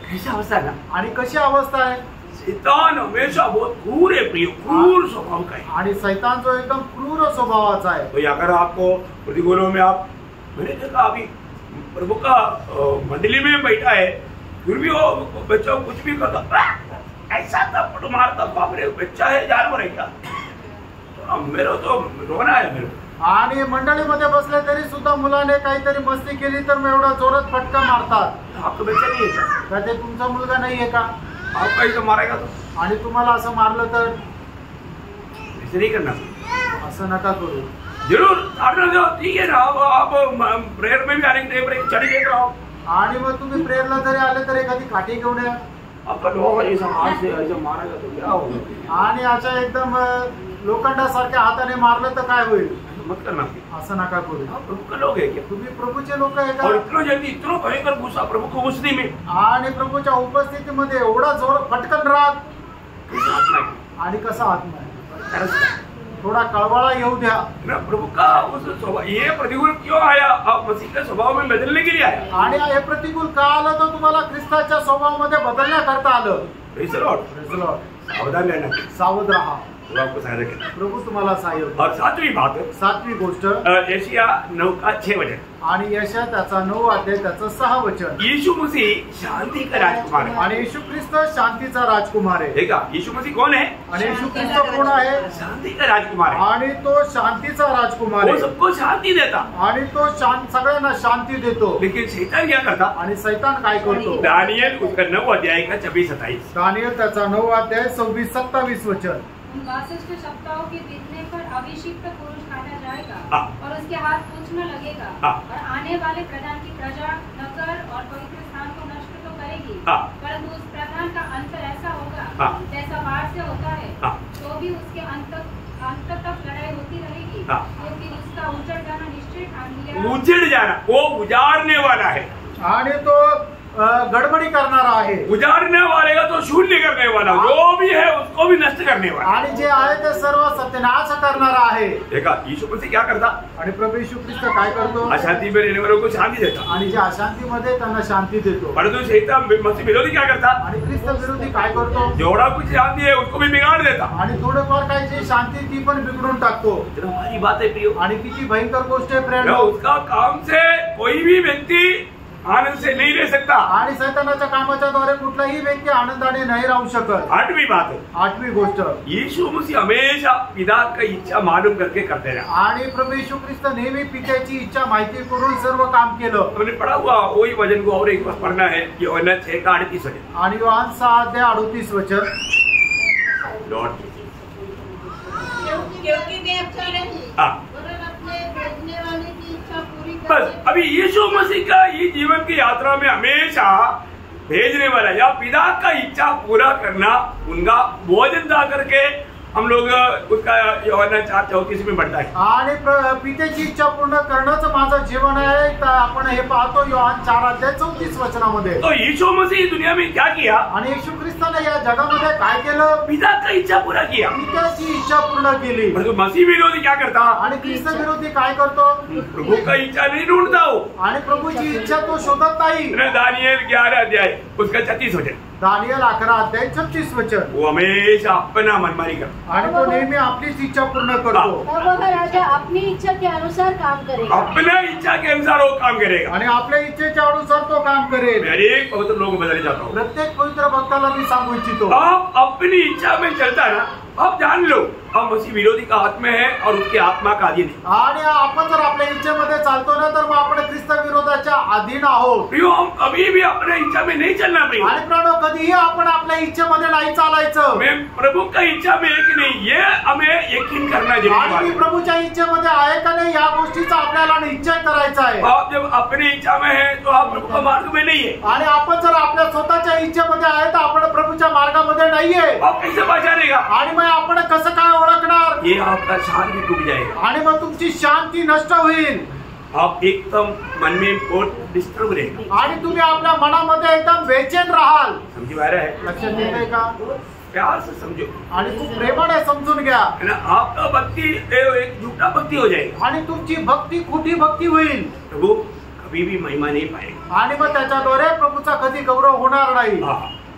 कैसा अवस्था है ना, आणि कशी अवस्था आहे। शैतान हमेशा बहुत क्रूर है प्रिय, क्रूर स्वभाव का है। आणि सैतान जो एकदम क्रूर स्वभावाचा आहे। तो अगर आपको प्रतिकूलों में आप, मैंने देखा अभी प्रभु का मंडली में बैठा है, फिर भी वो बच्चा कुछ भी करता, ऐसा थप्पड़ मारता, बाप रे बच्चा है जानवर है क्या? तो मेरे तो रोना है मेरे। आणि मंडळीमध्ये बसले तरी सुद्धा मुलाने काहीतरी मस्ती केली तर मग एवढा जोरात फटका मारतात। आपका बच्चा नहीं है क्या? का ते तुमचा मुलगा नाहीये का? आपका इसे मारेगा तो? आणि तुम्हाला असं मारलं तर? ऐसे नहीं करना, असं नका करू। जरूर ठीक है ना, आप प्रेयर में भी आने के चढ़ गए रहो, आणि मग तुम्ही प्रेयरला जरी आले तर एखादी काठी घेऊन या। आपका लोग ऐसा हाथ से ऐसा मारेगा तो क्या होगा? आणि अशा एकदम लोखंडासारख्या हाताने मारलं तर काय होईल? मत करना, असं नका करू। आप प्रभु का लोग है क्या? तुम्ही प्रभूचे लोक आहे और का? इतना जल्दी इतना भयंकर गुस्सा प्रभु को उपस्थिति में, आणि प्रभूच्या उपस्थितीमध्ये एवढा जोर फटकन राग कैसा आत्मा है? आणि कसा आत्मा आहे? तरस थोडा कळवळा येऊ द्या ना प्रभु का उस स्वभाव, ये प्रतिकूल क्यों आया? आप मसीह के स्वभाव में बदलने के लिए आया। आणि हे प्रतिकूल का आलं तर तुम्हाला ख्रिस्ताच्या स्वभावामध्ये बदलण्याकरता आलं। Praise the Lord. Praise the Lord. सावधान रहना, सावध राहा, प्रभु आपको सहायता करेगा। प्रभू तुम्हाला सहाय्य करेल। और सातवीं बात, सातवी गोष्ट, यशाया 9:6 आणि यशा त्याचा 9 अध्याय त्याचं 6 वचन, यीशु मसीह शांति का राजकुमार है। आणि येशू ख्रिस्त शांतीचा राजकुमार आहे। देखा यीशु मसीह कौन है? आणि येशू ख्रिस्त कोण आहे? शांति का राजकुमार है। आणि तो शांतीचा राजकुमार वो आहे, सबको शांति देता, आणि तो सगळ्यांना शांती देतो। लेकिन शैतान क्या करता? आणि सैतान काय करतो? दानियल उसका 9 अध्याय का 26-27। दानियल त्याचा 9 अध्याय 26-27 वचन, उन 62 सप्ताहों के बीतने पर अभिषिक्त पुरुष काटा जाएगा हाँ। और उसके हाथ कुछ न लगेगा, हाँ। और आने वाले प्रधान की प्रजा नगर और पवित्र स्थान को नष्ट तो करेगी, हाँ। परंतु उस प्रधान का अंत ऐसा होगा हाँ। जैसा बाढ़ से होता है, हाँ। तो भी उसके अंत तक लड़ाई होती रहेगी, हाँ। लेकिन उसका उजड़ जाना निश्चय ठान लिया। उजड़ जाना, वो उजाड़ने वाला है, आणि तो गडबडी करणारा आहे। उजाड़ने वाले का तो शून्य करने वाला, जो भी है उसको भी नष्ट करने वाला। आणि जे आहे ते सर्व सत्यानाश करणारा आहे। देखा यीशु मसीह क्या करता? आणि प्रभू येशू ख्रिस्त काय करतो? अशांति में रहने वालों को शांति देता, आणि जे अशांतीमध्ये त्यांना शांती देतो। परंतु शैतान मसीह विरोधी क्या करता? आणि ख्रिस्त विरोधी काय करतो? जेवढा कुछ शांति है उसको भी बिगाड़ देता। आणि थोडेफार काही जी शांती ती पण बिघडून टाकतो। इतना भारी बात है प्रियो, आणि किती भयंकर गोष्ट आहे प्रेम। उसका काम से कोई भी व्यक्ति आनंद से नहीं रह सकता। आणि सैतानाच्या कामाच्या द्वारे कुठलाही व्यक्ती आनंदाने नाही राहू शकत। 8वीं बात, 8वी गोष्ट, यीशु मसीह हमेशा पिता की इच्छा मालूम करके करते रहा। आणि प्रभू येशू ख्रिस्त नेहमी पित्याची इच्छा माहिती करून सर्व काम केलं। हमने पढ़ा हुआ वही वचन को और एक बार पढ़ना है, यूहन्ना 6:38 वचन। आणि योहान 6 अध्याय 38 वचन, लॉर्ड क्योंकि मैं अपनी नहीं हाँ। वरन अपने भेजने वाले की इच्छा पूरी बस अभी यीशु मसीह का ये जीवन की यात्रा में हमेशा भेजने वाला या पिता का इच्छा पूरा करना उनका भोजन था करके हम लोग उसका यूहन्ना 4:34 में बढ़ता है। आणि पित्याची इच्छा पूर्ण करणंच माझं जीवन आहे। तर आपण हे पाहतो योहान 4 अध्याय 34 वचनामध्ये। तो यीशु मसीह दुनिया में क्या किया? आणि येशू ख्रिस्ताने या जगामध्ये काय केलं? पिता का इच्छा पूरा किया। पित्याची इच्छा पूर्ण केली। परंतु मसीह विरोधी क्या करता? आणि ख्रिस्त विरोधी काय करतो? प्रभु का इच्छा नहीं ढूंढता हो। आणि प्रभूची इच्छा तो शोधत नाही। दानियल 11 अध्याय उसका 36 वचन, दानियल 11 अध्याय 36 वचन, वो हमेशा अपना मनमानी करता, आणि तो नेहमी आपलीच इच्छा पूर्ण करतो। तब वह राजा अपनी इच्छा के अनुसार काम करेगा, अपना इच्छा के अनुसार वो काम करेगा। आणि आपल्या इच्छेच्या अनुसार तो काम करेल। मैं एक पवित्र लोग बदलना चाहता हूँ, प्रत्येक पवित्र भक्ताला मी सांगू इच्छितो, आप अपनी इच्छा में चलता ना, आप जान लो आप मसीह विरोधी का हाथ में है और उसके आत्मा का अधीन है। आणि आपण जर आपल्या इच्छेमध्ये चालतो ना तर मग आपण ख्रिस्त विरोधाच्या अधीन आहोत। प्रियो हम कभी भी अपने इच्छा में नहीं चलना प्रियो। आणि प्राणो कधीही आपण आपल्या इच्छेमध्ये नाही चालायचं। मैं प्रभु का इच्छा में है कि नहीं ये हमें यकीन करना जरूरी आणि मी है। प्रभूच्या इच्छेमध्ये आहे का नाही या गोष्टीचा आपल्याला निश्चय करायचा आहे। आप जब अपनी इच्छा में है तो आप प्रभु का मार्ग में नहीं है। आणि आपण जर आपल्या स्वतःच्या इच्छेमध्ये आहे तर आपण प्रभूच्या मार्गामध्ये नाहीये। आप कैसे पहचानेगा? आणि मग आपण कसं काय ओळखणार? ये आपका शांति टूट जाएगा, आणि मग तुमची शांती नष्ट होईल, आप एकदम मन में बहुत डिस्टर्ब रहेगा। आणि तुम्ही आपल्या मनामध्ये एकदम बेचैन राहाल। समझी पा रहा है? लक्षात येतंय का? प्यार से समझो, आणि खूप प्रेमाने समजून घ्या, है ना? आपका भक्ति एक झूठा भक्ति हो जाएगा। आणि तुमची भक्ती खोटी भक्ती होईल, प्रभु कभी भी महिमा नहीं पाएगा। आणि मग त्याच्याद्वारे प्रभूचा कधी गौरव होणार नाही।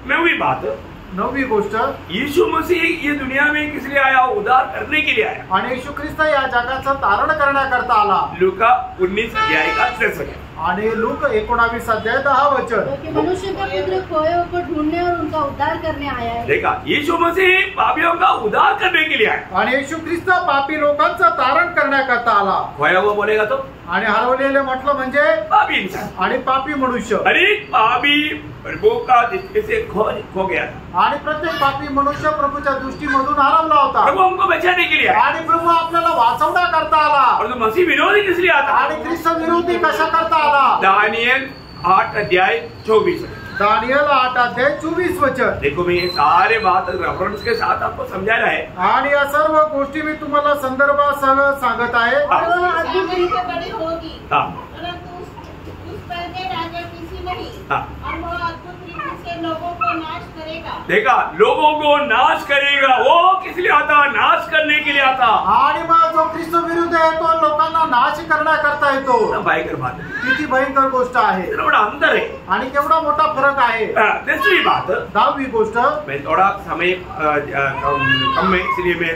9वीं बात, 9वी गोष्ट, यीशु मसीह ये दुनिया में किस लिए आया? उद्धार करने के लिए आया। आणि येशू ख्रिस्त या जगाचं तारण करण्याकरता आला। लूका 19 अध्याय का 63 आणि लूक 19 अध्याय 10 वचन, क्योंकि मनुष्य का पुत्र खोए को ढूंढने और उनका उद्धार करने आया है। देखा, यीशु मसीह पापियों का उद्धार करने के लिए आया। आणि येशू ख्रिस्त पापी लोकांचं तारण करण्याकरता आला। खोया हुआ बोलेगा तो आणि हरवलेले म्हटलं म्हणजे पापी इंसान, आणि पापी मनुष्य। अरे पापी प्रभु का दृष्टि से खो गया था, आणि प्रत्येक पापी मनुष्य प्रभूच्या दृष्टीमधून हरवला होता। प्रभु हमको बचाने के लिए आया। आणि प्रभू आपल्याला वाचवण्या करता आला। और तो मसीह विरोधी किस लिए आता? आणि ख्रिस्त विरोधी कशा करता आला? दानियल 8 अध्याय 24। दानियल 8 अध्याय 24 वचन। देखो, मैं ये सारे बात रेफरेंस के साथ आपको समझाना है। आणि या सर्व गोष्टी मी तुम्हाला संदर्भासह सांगत आहे। और वह अद्भुत बड़ी से बड़ी होगी, हाँ। परंतु उस पर के राजा किसी नहीं, हाँ। और वह अद्भुत रीति से लोगों को नाश करेगा। देखा, लोगों को नाश करेगा। वो किस लिए आता? नाश करने के लिए आता। आणि मग जो ख्रिस्त विरुद्ध आहे तो लोकांना नाश करण्याकरता येतो। भयंकर बात है, किती भयंकर गोष्ट आहे इतना बड़ा अंतर है। आणि केवढा मोठा फरक आहे। दूसरी बात, 10वी गोष्ट, मैं थोड़ा समय कम है, इसलिए मैं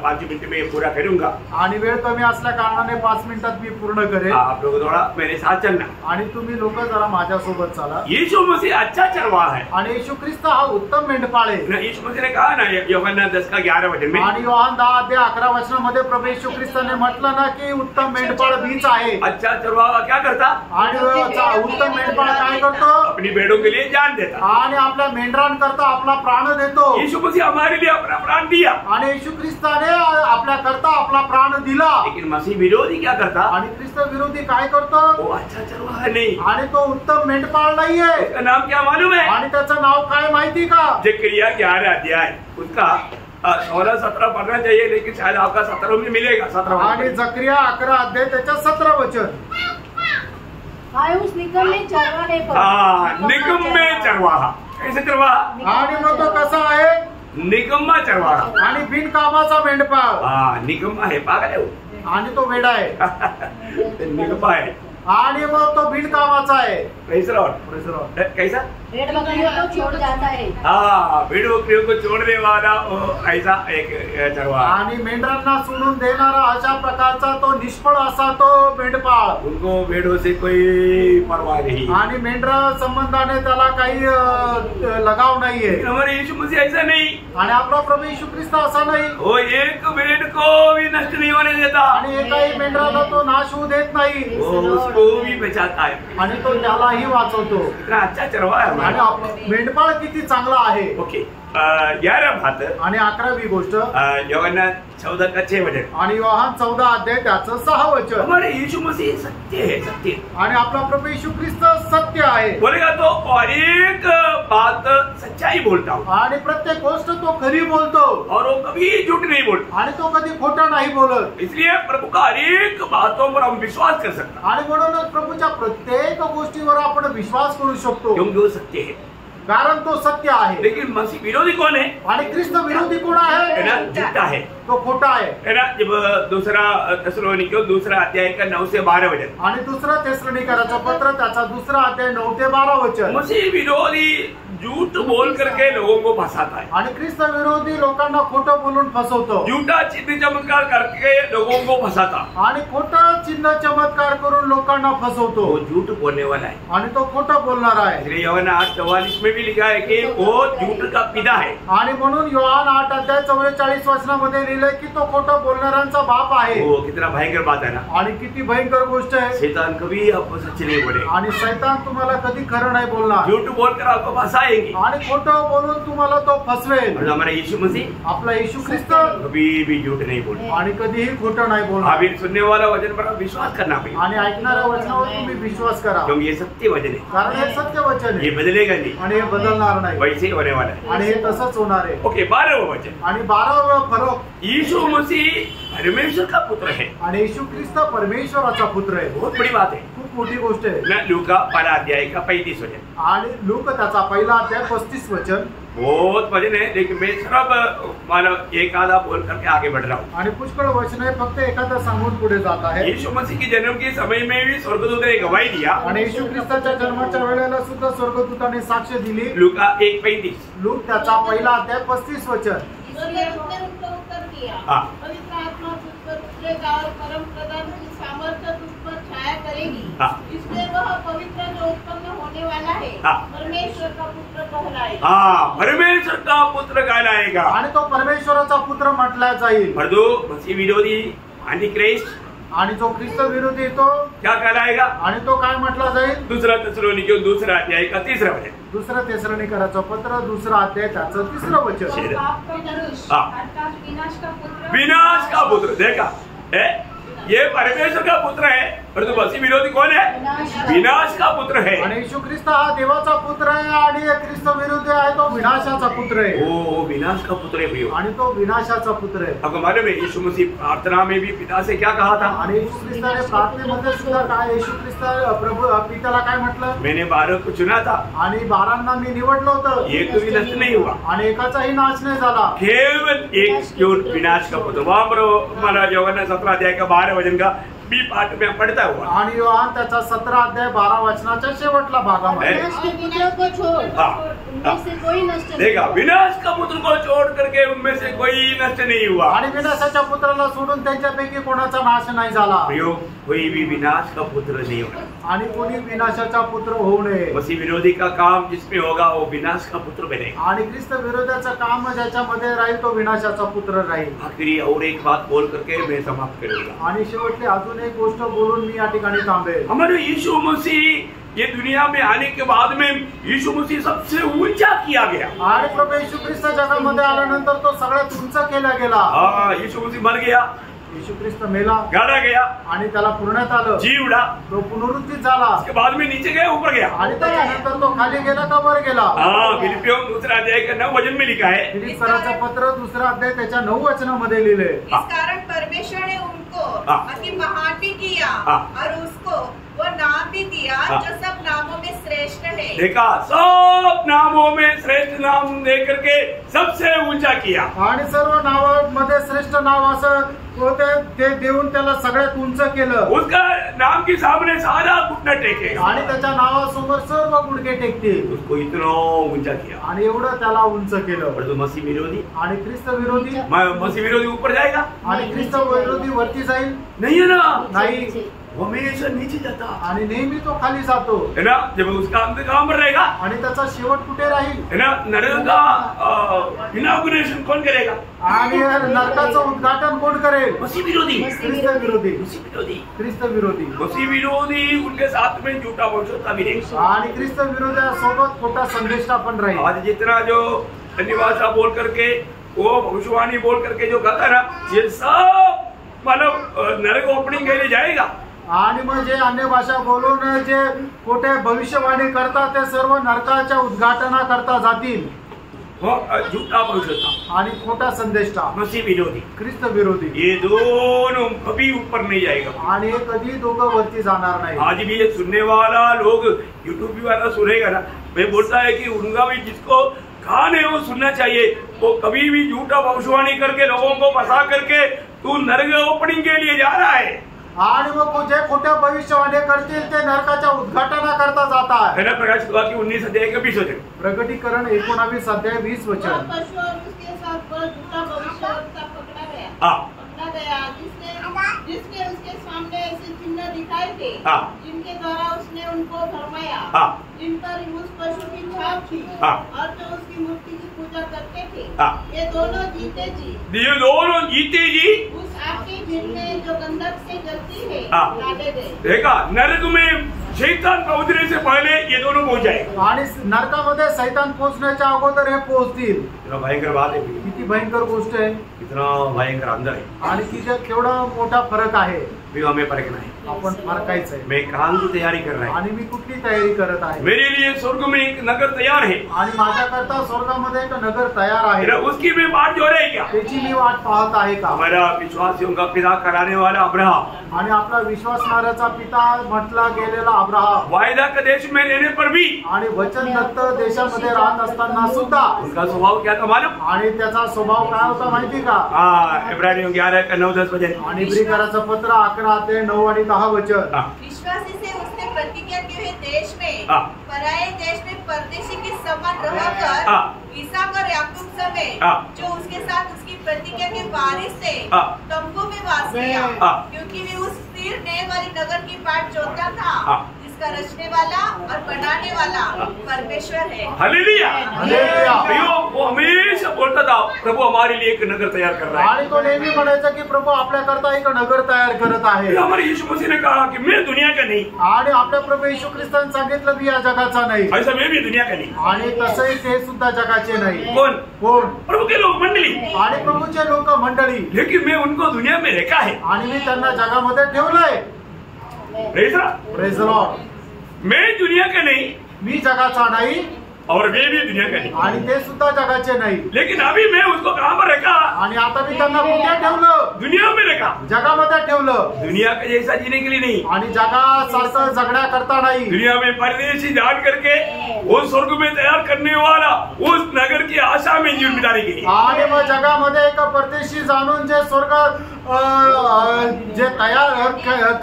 5 मिनट में पूरा करूंगा। आणि वेळ कमी असल्या कारणाने 5 मिनिटात मी पूर्ण करेन। आप लोग थोड़ा मेरे साथ चलना। आणि तुम्ही लोक जरा माझ्यासोबत चला। यीशु मसीह अच्छा चरवाहा है। आणि येशू ख्रिस्त हा उत्तम मेंढपाळ आहे। ना, यीशु मसीह ने कहा ना यूहन्ना 10 का 11 वचन में, आणि योहान 10 अध्याय 11 वचनामध्ये प्रभू येशू ख्रिस्ताने म्हटलं ना की उत्तम मेंढपाळ मीच आहे। अच्छा चरवाहा क्या करता? आणि उत्तम मेंढपाळ काय करतो? अपनी भेड़ों के लिए जान देता। आणि आपल्या मेंढरांकरता आपला प्राण देतो। यीशु मसीह हमारे लिए अपना प्राण दिया। आणि येशू ख्रिस्ताने आपल्या करता आपला प्राण दिला। लेकिन मसीह विरोधी क्या करता? आणि ख्रिस्त विरोधी काय करतो? वो अच्छा चरवाहा नहीं। आणि तो उत्तम मेंढपाळ नाहीये। उसका नाम क्या मालूम है? आणि त्याचं नाव काय माहिती का? जकरिया 11 अध्याय, उसका 16-17 पढ़ना चाहिए, लेकिन शायद आपका 17 में मिलेगा। 17 आणि जकरिया 11 अध्याय त्याच्या 17 वचन। हाय उस निकम्मे चरवाहे पर। हाँ, निकम्मे चरवाहा। कैसे चरवाहा? आणि मग तो कसा आहे? निकम्मा चरवाहा। आणि बिनकामाचा मेंढपाळ। हाँ, निकम्मा है, पागल है वो। आणि तो वेडा आहे। निकम्मा है। आणि मग तो बिनकामाचा आहे। कैसा? कैसा? भेड़ बकरियों को छोड़ जाता है। हाँ, भेड़ बकरियों को छोड़ने वाला वो ऐसा एक चरवाहा। आणि मेंढरांना सोडून देणारा अशा प्रकारचा तो निष्फळ असा तो मेंढपाळ। उनको भेड़ों से कोई परवाह नहीं। आणि मेंढरा संबंधाने त्याला काही लगाव नाहीये। हमारे यीशु मसीह ऐसा नहीं। आणि आपला प्रभू येशू ख्रिस्त असा नाही। वो एक भेड़ को भी नष्ट नहीं होने देता। आणि एकाही मेंढराला तो नाश होऊ देत नाही। वो उसको भी बचाता है। आणि तो त्यालाही वाचवतो। इतना अच्छा चरवाहा है आणि हमारा। मेंढपाळ किती चांगला आहे। ओके, 11 बात, आणि 11वी गोष्ट, यूहन्ना 14 का 6 वचन। आणि योहान 14 अध्याय त्याचं 6 वचन। हमारे यीशु मसीह सत्य है, सत्य। आणि आपला प्रभू येशू ख्रिस्त सत्य आहे। बोलेगा तो और एक बात सच्चाई बोलता हूँ, आणि प्रत्येक गोष्ट तो खरी बोलतो। और वो कभी झूठ नहीं बोलता। आणि तो कधी खोटा नाही बोलत। इसलिए प्रभु का हर एक बातों पर हम विश्वास कर सकते हैं, आणि म्हणूनच प्रभूच्या प्रत्येक गोष्टीवर आपण विश्वास करू शकतो, क्योंकि वो सत्य है। कारण तो सत्य आहे। लेकिन मसीह विरोधी कौन है? आणि ख्रिस्त विरोधी कोण है ना? आहे? झूठा है, तो खोटा आहे। है ना? जब दूसरा थिस्सलुनीकियों 2 अध्याय का 9 से 12 वचन, आणि दुसरं थिस्सलुनीकराचं पत्र त्याचा 2 अध्याय 9 ते 12 वचन। मसीह विरोधी झूठ बोल करके लोगों को फंसाता है, आणि ख्रिस्त विरोधी लोकांना खोटं बोलून फसवतो। झूठा चिन्ह चमत्कार करके लोगों को फंसाता, आणि खोटं चिन्ह चमत्कार करून लोकांना फसवतो। वो झूठ बोलने वाला है। आणि तो खोटं बोलणार आहे। इसलिए यूहन्ना 8:44 में भी लिखा है कि वो झूठ का पिता है। आणि म्हणून योहान 8 अध्याय 44 वचनामध्ये लिहिलंय की तो खोटं बोलणाऱ्यांचा बाप आहे। वो कितना भयंकर बात है ना। आणि किती भयंकर गोष्ट आहे। शैतान कभी आपको सच नहीं बोले, आणि शैतान तुम्हाला कधी खरं नाही बोलणार। झूठ बोलकर आपको फंसाएंगे। आणि खोटं बोलून तुम्हाला तो फसवेल। और हमारा यीशु मसीह आपला येशू ख्रिस्त कभी भी झूठ नहीं बोले। आणि कधीही खोटं नाही बोलणार। अभी सुनने वाला वचन पर आप विश्वास करना पड़ेगा, आणि ऐकणाऱ्या वचनावर तुम्ही विश्वास करा, क्योंकि ये सत्य वचन है, कारण हे सत्य वचन ये आहे। बदलेगा नहीं, आणि हे बदलणार नाही। वैसे ही होने वाला है। आणि हे तसंच होणार आहे। ओके, 12वां वचन, आणि 12वां फरक, यीशु मसीह परमेश्वर का पुत्र है। आणि येशू ख्रिस्त परमेश्वराचा पुत्र आहे। बहुत बड़ी बात है। खूप मोठी गोष्ट आहे. लूका 12 अध्याय का 35 वचन. आणि लूक त्याचा पहिला अध्याय 35 वचन. बहुत वचन है, लेकिन मैं सिर्फ मानो एक आधा बोल करके आगे बढ़ रहा हूँ. आणि पुष्कळ वचन आहे, फक्त एखादा सांगून पुढे जात आहे. यीशु मसीह की जन्म के समय में भी स्वर्गदूत ने गवाही दिया. आणि येशू ख्रिस्ताच्या जन्माच्या वेळेला सुद्धा स्वर्गदूताने साक्ष दिली. लूका 1:35. लूक त्याचा पहिला अध्याय 35 वचन. उसने उनको उत्तर दिया, पवित्र आत्मा तुझ पर उतरेगा और परम प्रधान की सामर्थ्य तुझ पर छाया करेगी. इसलिए वह पवित्र जो उत्पन्न होने वाला है परमेश्वर का पुत्र कहलाएगा. परमेश्वर का पुत्र कहलाएगा. आणि तो परमेश्वराचा पुत्र म्हटला जाईल. परंतु मसीह विरोधी एंटीक्राइस्ट आणि जो ख्रिस्त विरोधी तो क्या कहलाएगा. आणि तो काय म्हटला जाईल. दूसरा थिस्सलुनीकियों 2 अध्याय का 3 वचन. दुसरा थिस्सलुनीकराचं पत्र 2 अध्याय त्याचं 3 वचन. विनाश का पुत्र. देखा ये परमेश्वर का पुत्र है, परंतु मसीह विरोधी कौन है. विनाश का पुत्र है. आणि येशू ख्रिस्त हा देवाचा पुत्र आहे आणि ख्रिस्त विरोधी आहे तो विनाशाचा पुत्र आहे. ओ विनाश का पुत्र है प्रियो. आणि तो विनाशाचा पुत्र आहे. आपको मालूम है यीशु मसीह प्रार्थना में भी पिता से क्या कहा था. आणि येशू ख्रिस्ताने प्रार्थनेमध्ये सुद्धा काय येशू ख्रिस्त प्रभू पित्याला काय म्हटलं. मैंने 12 को चुना था आणि 12 मी निवडलं होतं. एक भी नष्ट नहीं हुआ. आणि एकाचाही नाश नाही झाला. केवल एक क्यों विनाश का पुत्र. वहां पर हमारा यूहन्ना 17 अध्याय का 12 वचन का बी पाठ में पढ़ता हुआ. आणि योहान त्याचा 17 अध्याय 12 वचनाच्या शेवटला भागामध्ये देखा विनाश का पुत्र को छोड़ करके उनमें से कोई नष्ट नहीं हुआ. आणि विनाशाच्या पुत्राला सोडून त्यांच्यापैकी कोणाचा नाश नाही झाला. कोई भी विनाश का पुत्र नहीं होगा. आणि कोणी विनाशाचा पुत्र होऊ नये. मसीह विरोधी का काम जिसमें होगा वो विनाश का पुत्र बनेगा. आणि ख्रिस्त विरोधाचं काम ज्याच्यामध्ये राहील तो विनाशाचा पुत्र राहील. आखिरी और एक बात बोल करके मैं समाप्त करूंगा. आणि शेवटली अजून एक गोष्ट बोलून मी या ठिकाणी थांबेल. हमारे यीशु मसीह ये दुनिया में आने के बाद में यीशु मसीह सबसे ऊंचा किया गया. आणि प्रभू येशू ख्रिस्त जगामध्ये आल्यानंतर तो सगळ्यात उंच केला गेला. यीशु मसीह मर गया. येशू ख्रिस्त मेला, गाड़ा गया आणि त्याला पुरण्यात आलं. जी उड़ा. तो पुनरुत्थित झाला. उसके बाद में नीचे गया ऊपर गया. आणि त्यानंतर तो खाली गेला का वर गेला. फिलिपियों 2 अध्याय का 9 वचन में लिखा है. फिलिप्पीचं पत्र 2 अध्याय त्याच्या 9 वचनामध्ये लिहिले. इस कारण परमेश्वर ने उनको अति महान भी किया और उसको वो नाम भी दिया जो सब नामों में श्रेष्ठ है. देखा सब नामों में श्रेष्ठ नाम दे करके सबसे ऊंचा किया. आणि सर्व नावामध्ये श्रेष्ठ नाव असं ते देऊन त्याला सगळ्यात उंच केलं. उसका नाम के सामने सारा घुटना टेकेगा. आणि त्याच्या नावासमोर सर्व गुडघे टेकतील. उसको इतना ऊंचा किया. आणि एवढं त्याला उंच केलं. परंतु मसीह विरोधी आणि ख्रिस्त विरोधी मसीह विरोधी ऊपर जाएगा. आणि ख्रिस्त विरोधी वरती जाईल नहीं है ना. नाही. वो हमेशा नीचे जाता. आणि नेहमी तो खाली जातो है ना. जब उसका अंत कहाँ पर रहेगा. आणि त्याचा शेवट कुठे राहील. है ना. नरक का इनॉग्रेशन कौन करेगा. आणि नरकाचं उद्घाटन कोण करेल. मसीह विरोधी. ख्रिस्त विरोधी. मसीह विरोधी. ख्रिस्त विरोधी. मसीह विरोधी उनके साथ में झूठा भविष्यवक्ता भी रहेगा. आणि ख्रिस्त विरोधासोबत खोटा संदेष्टा पण राहील. आज जितना जो अन्य भाषा बोल करके वो भविष्यवाणी बोल करके जो कहता है ना, ये सब मतलब नरक ओपनिंग के लिए जाएगा. आणि मग जे अन्य भाषा बोलून जे खोटे भविष्यवाणी करतात ते सर्व नरकाच्या उद्घाटना करता जातील. झूठा भविष्यवक्ता आणि खोटा संदेष्टा. मसीह विरोधी. ख्रिस्त विरोधी. ये दोनों कभी ऊपर नहीं जाएगा. आणि हे कधी दोघं वरती जाणार नाही. आज भी ये सुनने वाला लोग यूट्यूब भी वाला सुनेगा ना, मैं बोलता है कि उनका भी जिसको कान है वो सुनना चाहिए. वो कभी भी झूठा भविष्यवाणी करके लोगों को फंसा करके तू नरक ओपनिंग के लिए जा रहा है. आणि मग जे खोट्या भविष्यवाणी करतील ते नरकाच्या उद्घाटना करता जातात. है ना. प्रकाश की 19 अध्याय का 20 वचन. प्रकटीकरण 19 अध्याय 20 वचन. पशु और उसके साथ बड़ा झूठा भविष्यवक्ता पकड़ा गया जिसके उसके सामने ऐसे चिन्ह दिखाए थे जिनके द्वारा उसने उनको भरमाया, जिन पर उस पशु की छाप थी और जो उसकी मूर्ति की पूजा करते थे. ये दोनों जीते जी उस आग की भीड़ में जो गंधक से जलती है डाले गए. देखा नरक में शैतान का उतरने से पहले ये दोनों पहुंच जाएंगे। आणि नरकामध्ये सैतान पोहोचण्याच्या अगोदर हे पोहोचतील। कितना भयंकर बात है, किती भयंकर गोष्ट आहे, कितना भयंकर अंदर है, आणि तिच्यात केवढा मोठा फरक आहे। भी हमें परखना है, आपण फरकायचं आहे। मैं कहाँ की तैयारी कर रहा है, आणि मी कुठली तयारी करत आहे। मेरे लिए स्वर्ग में एक नगर तैयार है, आणि माझ्याकरता स्वर्गामध्ये एक नगर तयार आहे। उसकी भी बात जो रही क्या, त्याची मी वाट पाहत आहे का। हमारा विश्वासियों का पिता कराने वाला अब्राहम, आणि आपला विश्वासणाऱ्याचा पिता म्हटला गेलेला अब्राहम, वायदा का देश में रहने पर भी, आणि वचनदत्त देशामध्ये राहत असताना सुद्धा उनका स्वभाव क्या था मालूम, आणि त्याचा स्वभाव काय होता माहिती का। इब्रानियों 11:9-10 वचन, आणि इब्रिकराचं पत्र 11 ते 9 आणि 10 वचन। विश्वासी से उसने प्रतिज्ञा के हुए देश में, पराये देश में परदेशी के समान रहकर इसहाक और याकूब समेत जो उसके साथ उसकी प्रतिज्ञा के वारिस थे तंबू में वास किया, क्योंकि वे उस स्थिर नए वाली नगर की बाट जोता था जिसका रचने वाला और बनाने वाला परमेश्वर है। Hallelujah, hallelujah. वो हमेशा बोलता था प्रभु हमारे लिए एक नगर तैयार कर रहा है, आणि तो नेहमी म्हणायचा की प्रभू आपल्याकरता एक नगर तयार करत आहे। हमारे यीशु मसीह ने कहा कि मैं दुनिया का नहीं, आणि आपल्या प्रभू येशू ख्रिस्ताने सांगितलं मी या जगाचा नाही, ऐसा मैं भी दुनिया का नहीं। आणि तसंही ते सुद्धा जगाचे नाही। कौन? कोण? प्रभु के लोग मंडली, आणि प्रभूचे लोक मंडळी, लेकिन मैं उनको दुनिया में रखा है। आणि मी त्यांना जगामध्ये ठेवलंय। Praise praise the Lord. मैं दुनिया का नहीं मी जगाचा नाही और वे भी दुनिया का नहीं, आणि ते सुद्धा जगाचे नाही, लेकिन अभी मैं उसको कहाँ पर रखा, आणि आता मी त्यांना कुठे ठेवलं, दुनिया में रखा, जगामध्ये ठेवलं। दुनिया का जैसा जीने के लिए नहीं, आणि जगासारखं जगण्याकरता नाही, दुनिया में परदेशी जान करके वो स्वर्ग में तैयार करने वाला उस नगर की आशा में जिम्मेदारी की। आणि मग जगामध्ये एक परदेशी जाणून जे स्वर्ग जे तयार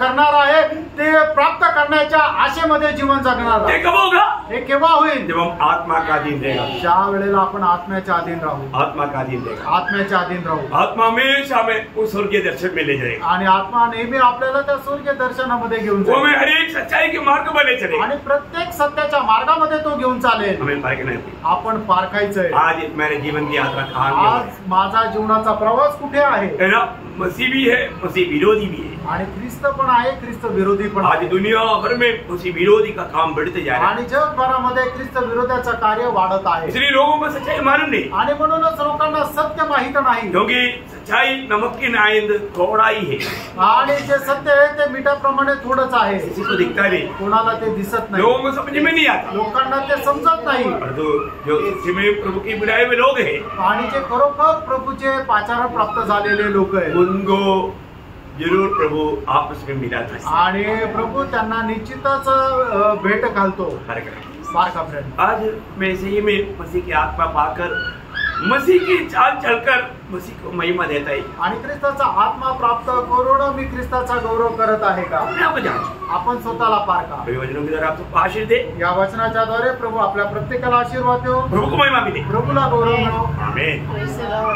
करणार आहे ते प्राप्त करण्याच्या आशेमध्ये जीवन जगणार आहे। ये कब होगा? हे केव्हा होईल? जब हम आत्मा का अधीन रहेगा, ज्या वेळेला आपण आत्म्याच्या अधीन राहू, आत्मा का अधीन रहेगा, आत्म्याच्या अधीन राहू। आत्मा हमेशा हमें उस स्वर्गीय दर्शन में ले जाएगा, आणि आत्मा नेहमी आपल्याला त्या स्वर्गीय दर्शनामध्ये घेऊन वो हमें जाईल, हर एक सच्चाई के मार्ग पर ले चलेगा। आणि प्रत्येक सत्याच्या मार्गामध्ये तो घेऊन चालेल। हमें परखना है, आपण पारखायचंय। आज मेरे जीवन की यात्रा कहाँ की आज माझा जीवनाचा प्रवास कुठे आहे? है ना, मसीह भी है, मसीह विरोधी भी है। आणि ख्रिस्त पण आहे, ख्रिस्त विरोधी पण आज आहे। दुनिया भर में मसीह विरोधी का काम बढ़ते जा रहा है, आणि जगभरामध्ये ख्रिस्त विरोधाचं कार्य वाढत आहे। इसलिए लोगों को सच्चाई मालूम नहीं, आणि म्हणूनच लोकांना सत्य माहित नाही, क्योंकि सच्चाई नमक की नाइंद थोड़ा ही है, आणि जे सत्य आहे ते मिठाप्रमाणे थोडंच आहे। किसी को दिखता नहीं, कोणाला ते दिसत नाही, लोगों को समझ में नहीं आता। लोकांना ते समजत नाही। और जो सच्चे में प्रभु की बुलाए हुए लोग हैं, आणि जे खरोखर प्रभूचे पाचार प्राप्त झालेले लोक आहेत, उनको जरूर प्रभु आपस में मिला था। आणि प्रभू त्यांना निश्चितच भेट घालतो। बारका फ्रेंड, आज मैं सही में मसीह की आत्मा पाकर मसीह की चाल चलकर मसीह को महिमा देता है। आणि ख्रिस्ताचा आत्मा प्राप्त करून मी ख्रिस्ताचा गौरव करत आहे का? अपने आप को जांचो, आपण स्वतःला पारखा। वचनों की द्वारा आप सबको आशीष दे, या वचनाच्या द्वारे प्रभू आपल्या प्रत्येकाला आशीर्वाद देव, प्रभु को महिमा मिले। प्रभूला गौरव मिळो। आमीन।